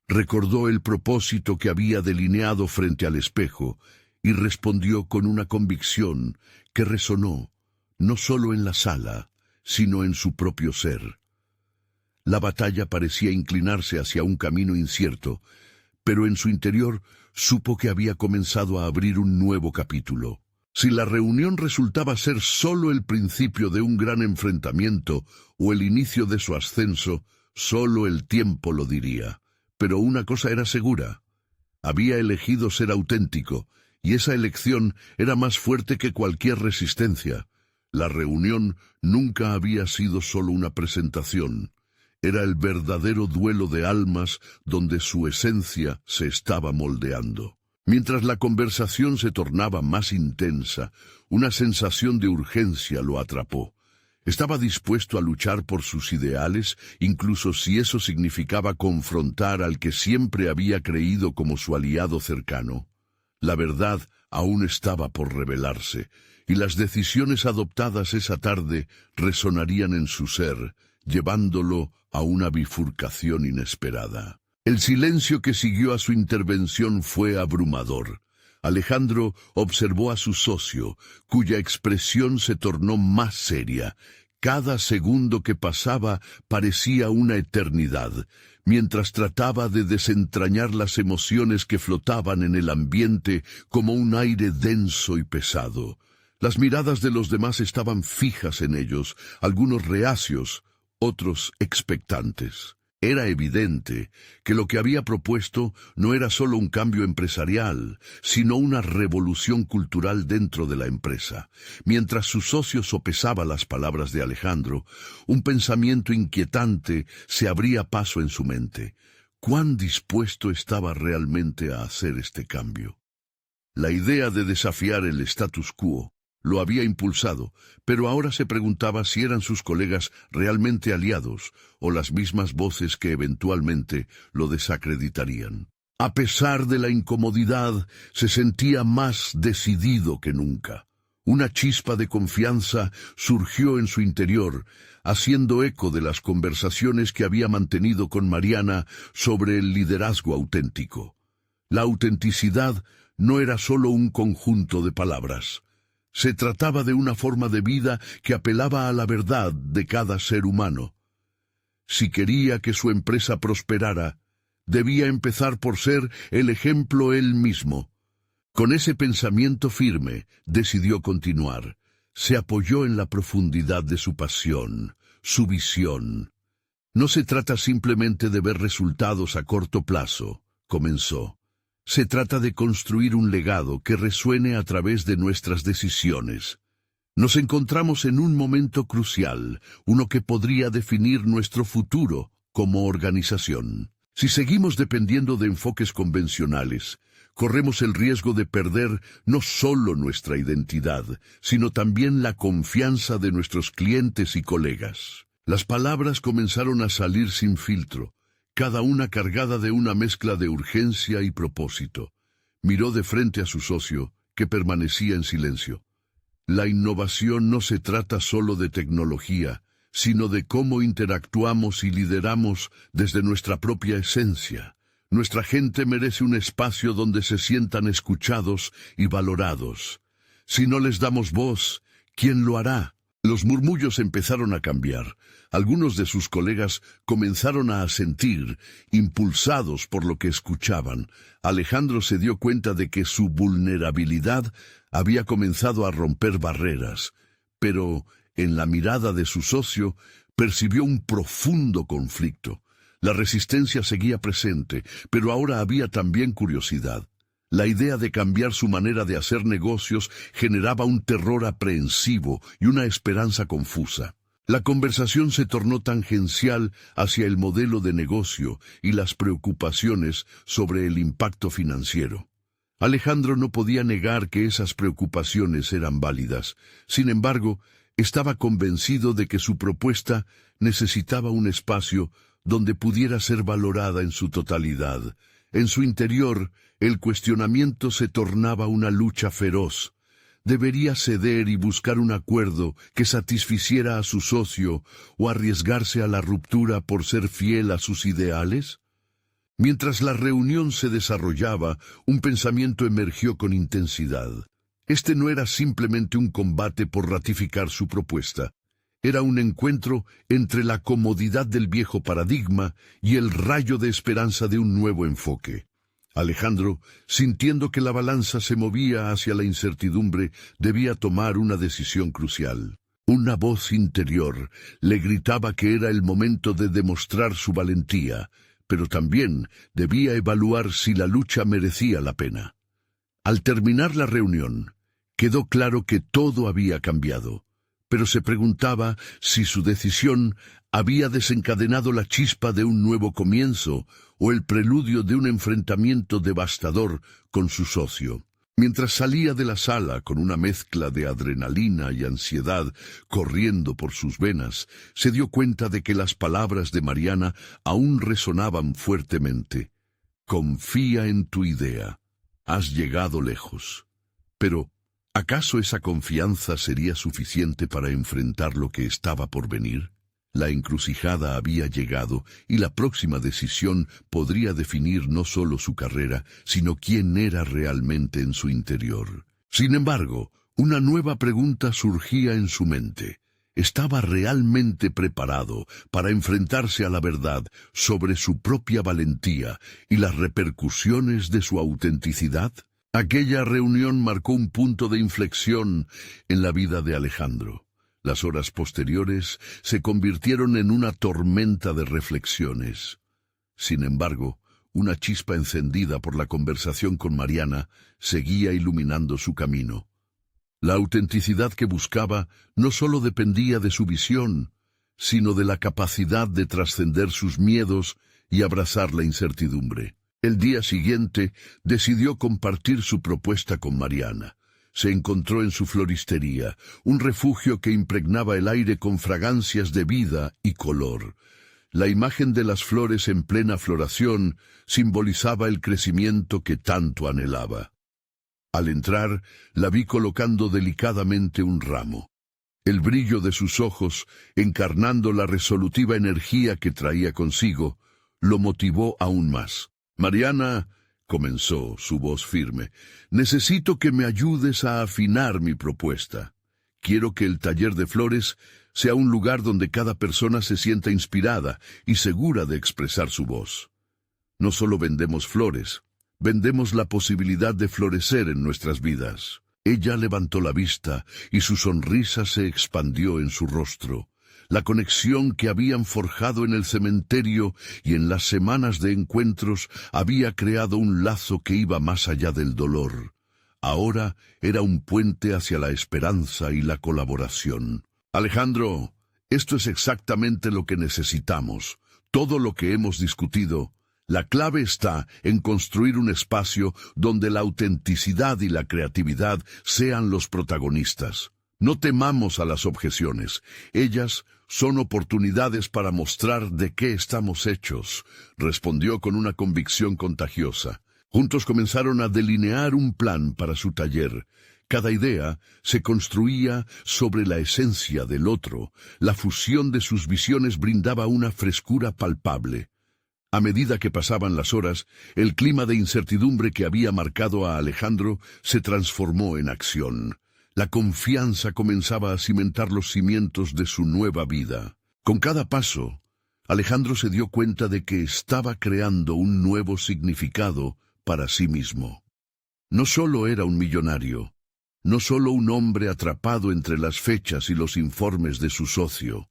recordó el propósito que había delineado frente al espejo y respondió con una convicción que resonó, no solo en la sala, sino en su propio ser. La batalla parecía inclinarse hacia un camino incierto, pero en su interior supo que había comenzado a abrir un nuevo capítulo. Si la reunión resultaba ser solo el principio de un gran enfrentamiento o el inicio de su ascenso, solo el tiempo lo diría. Pero una cosa era segura: había elegido ser auténtico, y esa elección era más fuerte que cualquier resistencia. La reunión nunca había sido solo una presentación. Era el verdadero duelo de almas donde su esencia se estaba moldeando. Mientras la conversación se tornaba más intensa, una sensación de urgencia lo atrapó. Estaba dispuesto a luchar por sus ideales, incluso si eso significaba confrontar al que siempre había creído como su aliado cercano. La verdad aún estaba por revelarse, y las decisiones adoptadas esa tarde resonarían en su ser, llevándolo a una bifurcación inesperada. El silencio que siguió a su intervención fue abrumador. Alejandro observó a su socio, cuya expresión se tornó más seria. Cada segundo que pasaba parecía una eternidad, mientras trataba de desentrañar las emociones que flotaban en el ambiente como un aire denso y pesado. Las miradas de los demás estaban fijas en ellos, algunos reacios, otros expectantes. Era evidente que lo que había propuesto no era solo un cambio empresarial, sino una revolución cultural dentro de la empresa. Mientras su socio sopesaba las palabras de Alejandro, un pensamiento inquietante se abría paso en su mente. ¿Cuán dispuesto estaba realmente a hacer este cambio? La idea de desafiar el status quo lo había impulsado, pero ahora se preguntaba si eran sus colegas realmente aliados o las mismas voces que eventualmente lo desacreditarían. A pesar de la incomodidad, se sentía más decidido que nunca. Una chispa de confianza surgió en su interior, haciendo eco de las conversaciones que había mantenido con Mariana sobre el liderazgo auténtico. La autenticidad no era solo un conjunto de palabras. Se trataba de una forma de vida que apelaba a la verdad de cada ser humano. Si quería que su empresa prosperara, debía empezar por ser el ejemplo él mismo. Con ese pensamiento firme, decidió continuar. Se apoyó en la profundidad de su pasión, su visión. No se trata simplemente de ver resultados a corto plazo, comenzó. Se trata de construir un legado que resuene a través de nuestras decisiones. Nos encontramos en un momento crucial, uno que podría definir nuestro futuro como organización. Si seguimos dependiendo de enfoques convencionales, corremos el riesgo de perder no solo nuestra identidad, sino también la confianza de nuestros clientes y colegas. Las palabras comenzaron a salir sin filtro, cada una cargada de una mezcla de urgencia y propósito. Miró de frente a su socio, que permanecía en silencio. La innovación no se trata solo de tecnología, sino de cómo interactuamos y lideramos desde nuestra propia esencia. Nuestra gente merece un espacio donde se sientan escuchados y valorados. Si no les damos voz, ¿quién lo hará? Los murmullos empezaron a cambiar. Algunos de sus colegas comenzaron a asentir, impulsados por lo que escuchaban. Alejandro se dio cuenta de que su vulnerabilidad había comenzado a romper barreras, pero en la mirada de su socio percibió un profundo conflicto. La resistencia seguía presente, pero ahora había también curiosidad. La idea de cambiar su manera de hacer negocios generaba un terror aprehensivo y una esperanza confusa. La conversación se tornó tangencial hacia el modelo de negocio y las preocupaciones sobre el impacto financiero. Alejandro no podía negar que esas preocupaciones eran válidas. Sin embargo, estaba convencido de que su propuesta necesitaba un espacio donde pudiera ser valorada en su totalidad. En su interior, el cuestionamiento se tornaba una lucha feroz. ¿Debería ceder y buscar un acuerdo que satisficiera a su socio o arriesgarse a la ruptura por ser fiel a sus ideales? Mientras la reunión se desarrollaba, un pensamiento emergió con intensidad. Este no era simplemente un combate por ratificar su propuesta. Era un encuentro entre la comodidad del viejo paradigma y el rayo de esperanza de un nuevo enfoque. Alejandro, sintiendo que la balanza se movía hacia la incertidumbre, debía tomar una decisión crucial. Una voz interior le gritaba que era el momento de demostrar su valentía, pero también debía evaluar si la lucha merecía la pena. Al terminar la reunión, quedó claro que todo había cambiado, pero se preguntaba si su decisión había desencadenado la chispa de un nuevo comienzo o el preludio de un enfrentamiento devastador con su socio. Mientras salía de la sala con una mezcla de adrenalina y ansiedad corriendo por sus venas, se dio cuenta de que las palabras de Mariana aún resonaban fuertemente. Confía en tu idea. Has llegado lejos. Pero, ¿acaso esa confianza sería suficiente para enfrentar lo que estaba por venir? La encrucijada había llegado y la próxima decisión podría definir no solo su carrera, sino quién era realmente en su interior. Sin embargo, una nueva pregunta surgía en su mente. ¿Estaba realmente preparado para enfrentarse a la verdad sobre su propia valentía y las repercusiones de su autenticidad? Aquella reunión marcó un punto de inflexión en la vida de Alejandro. Las horas posteriores se convirtieron en una tormenta de reflexiones. Sin embargo, una chispa encendida por la conversación con Mariana seguía iluminando su camino. La autenticidad que buscaba no solo dependía de su visión, sino de la capacidad de trascender sus miedos y abrazar la incertidumbre. El día siguiente decidió compartir su propuesta con Mariana. Se encontró en su floristería, un refugio que impregnaba el aire con fragancias de vida y color. La imagen de las flores en plena floración simbolizaba el crecimiento que tanto anhelaba. Al entrar, la vi colocando delicadamente un ramo. El brillo de sus ojos, encarnando la resolutiva energía que traía consigo, lo motivó aún más. «Mariana», comenzó, su voz firme, «necesito que me ayudes a afinar mi propuesta. Quiero que el taller de flores sea un lugar donde cada persona se sienta inspirada y segura de expresar su voz. No solo vendemos flores, vendemos la posibilidad de florecer en nuestras vidas». Ella levantó la vista y su sonrisa se expandió en su rostro. la conexión que habían forjado en el cementerio y en las semanas de encuentros había creado un lazo que iba más allá del dolor. Ahora era un puente hacia la esperanza y la colaboración. Alejandro, esto es exactamente lo que necesitamos. Todo lo que hemos discutido. La clave está en construir un espacio donde la autenticidad y la creatividad sean los protagonistas. No temamos a las objeciones. Ellas son oportunidades para mostrar de qué estamos hechos, respondió con una convicción contagiosa. Juntos comenzaron a delinear un plan para su taller. Cada idea se construía sobre la esencia del otro. La fusión de sus visiones brindaba una frescura palpable. A medida que pasaban las horas, el clima de incertidumbre que había marcado a Alejandro se transformó en acción. La confianza comenzaba a cimentar los cimientos de su nueva vida. Con cada paso, Alejandro se dio cuenta de que estaba creando un nuevo significado para sí mismo. No solo era un millonario, no solo un hombre atrapado entre las fechas y los informes de su socio.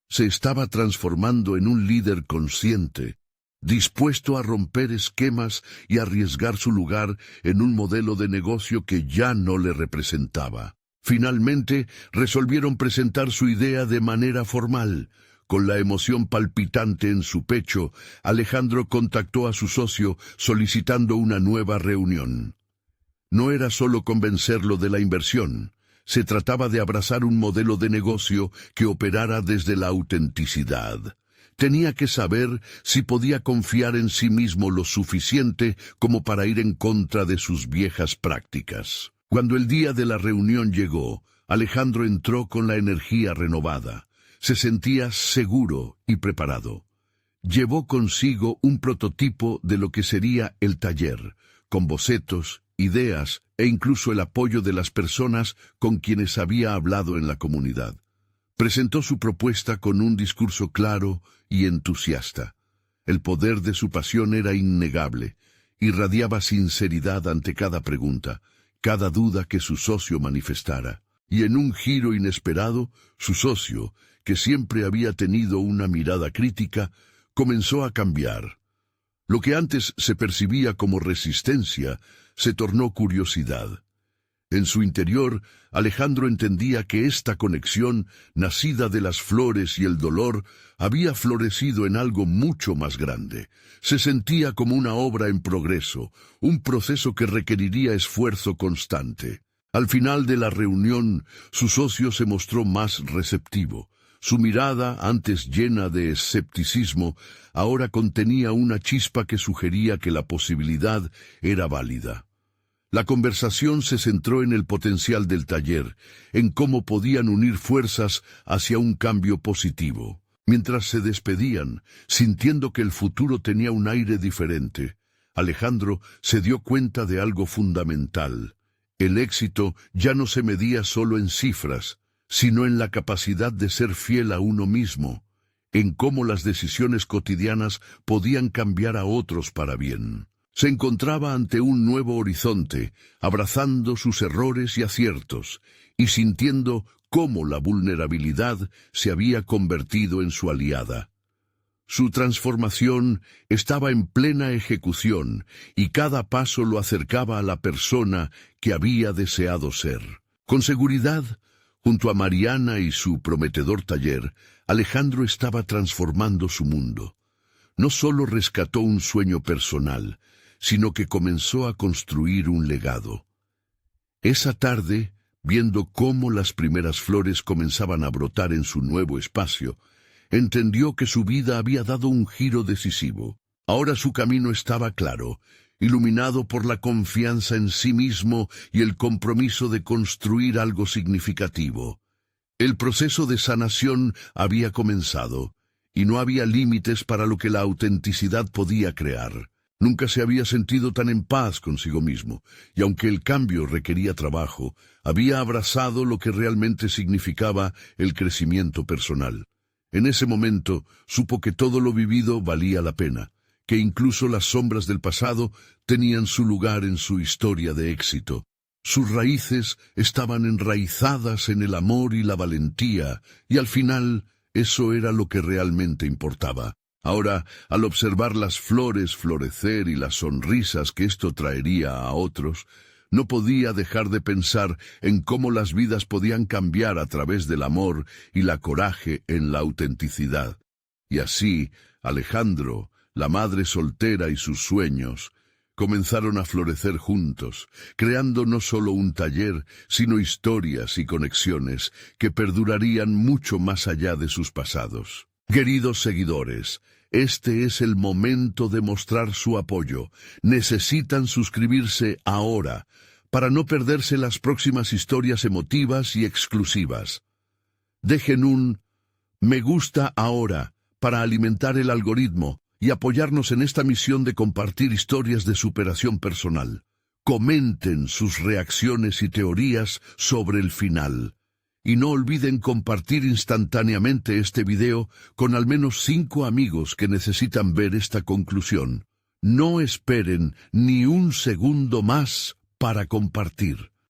Se estaba transformando en un líder consciente, dispuesto a romper esquemas y arriesgar su lugar en un modelo de negocio que ya no le representaba. Finalmente, resolvieron presentar su idea de manera formal. Con la emoción palpitante en su pecho, Alejandro contactó a su socio solicitando una nueva reunión. No era solo convencerlo de la inversión, se trataba de abrazar un modelo de negocio que operara desde la autenticidad. Tenía que saber si podía confiar en sí mismo lo suficiente como para ir en contra de sus viejas prácticas. Cuando el día de la reunión llegó, Alejandro entró con la energía renovada. Se sentía seguro y preparado. Llevó consigo un prototipo de lo que sería el taller, con bocetos, ideas e incluso el apoyo de las personas con quienes había hablado en la comunidad. Presentó su propuesta con un discurso claro y entusiasta. El poder de su pasión era innegable. Irradiaba sinceridad ante cada pregunta, cada duda que su socio manifestara. Y en un giro inesperado, su socio, que siempre había tenido una mirada crítica, comenzó a cambiar. Lo que antes se percibía como resistencia, se tornó curiosidad. En su interior, Alejandro entendía que esta conexión, nacida de las flores y el dolor, había florecido en algo mucho más grande. Se sentía como una obra en progreso, un proceso que requeriría esfuerzo constante. Al final de la reunión, su socio se mostró más receptivo. Su mirada, antes llena de escepticismo, ahora contenía una chispa que sugería que la posibilidad era válida. La conversación se centró en el potencial del taller, en cómo podían unir fuerzas hacia un cambio positivo. Mientras se despedían, sintiendo que el futuro tenía un aire diferente, Alejandro se dio cuenta de algo fundamental. El éxito ya no se medía solo en cifras, sino en la capacidad de ser fiel a uno mismo, en cómo las decisiones cotidianas podían cambiar a otros para bien. Se encontraba ante un nuevo horizonte, abrazando sus errores y aciertos, y sintiendo cómo la vulnerabilidad se había convertido en su aliada. Su transformación estaba en plena ejecución, y cada paso lo acercaba a la persona que había deseado ser. Con seguridad, junto a Mariana y su prometedor taller, Alejandro estaba transformando su mundo. No solo rescató un sueño personal, sino que comenzó a construir un legado. Esa tarde, viendo cómo las primeras flores comenzaban a brotar en su nuevo espacio, entendió que su vida había dado un giro decisivo. Ahora su camino estaba claro, iluminado por la confianza en sí mismo y el compromiso de construir algo significativo. El proceso de sanación había comenzado, y no había límites para lo que la autenticidad podía crear. Nunca se había sentido tan en paz consigo mismo, y aunque el cambio requería trabajo, había abrazado lo que realmente significaba el crecimiento personal. En ese momento supo que todo lo vivido valía la pena, que incluso las sombras del pasado tenían su lugar en su historia de éxito. Sus raíces estaban enraizadas en el amor y la valentía, y al final Eso era lo que realmente importaba. Ahora, al observar las flores florecer y las sonrisas que esto traería a otros, no podía dejar de pensar en cómo las vidas podían cambiar a través del amor y la coraje en la autenticidad. Y así, Alejandro, la madre soltera y sus sueños, comenzaron a florecer juntos, creando no solo un taller, sino historias y conexiones que perdurarían mucho más allá de sus pasados. Queridos seguidores, este es el momento de mostrar su apoyo. Necesitan suscribirse ahora para no perderse las próximas historias emotivas y exclusivas. Dejen un me gusta ahora para alimentar el algoritmo y apoyarnos en esta misión de compartir historias de superación personal. Comenten sus reacciones y teorías sobre el final. Y no olviden compartir instantáneamente este video con al menos 5 amigos que necesitan ver esta conclusión. No esperen ni un segundo más para compartir.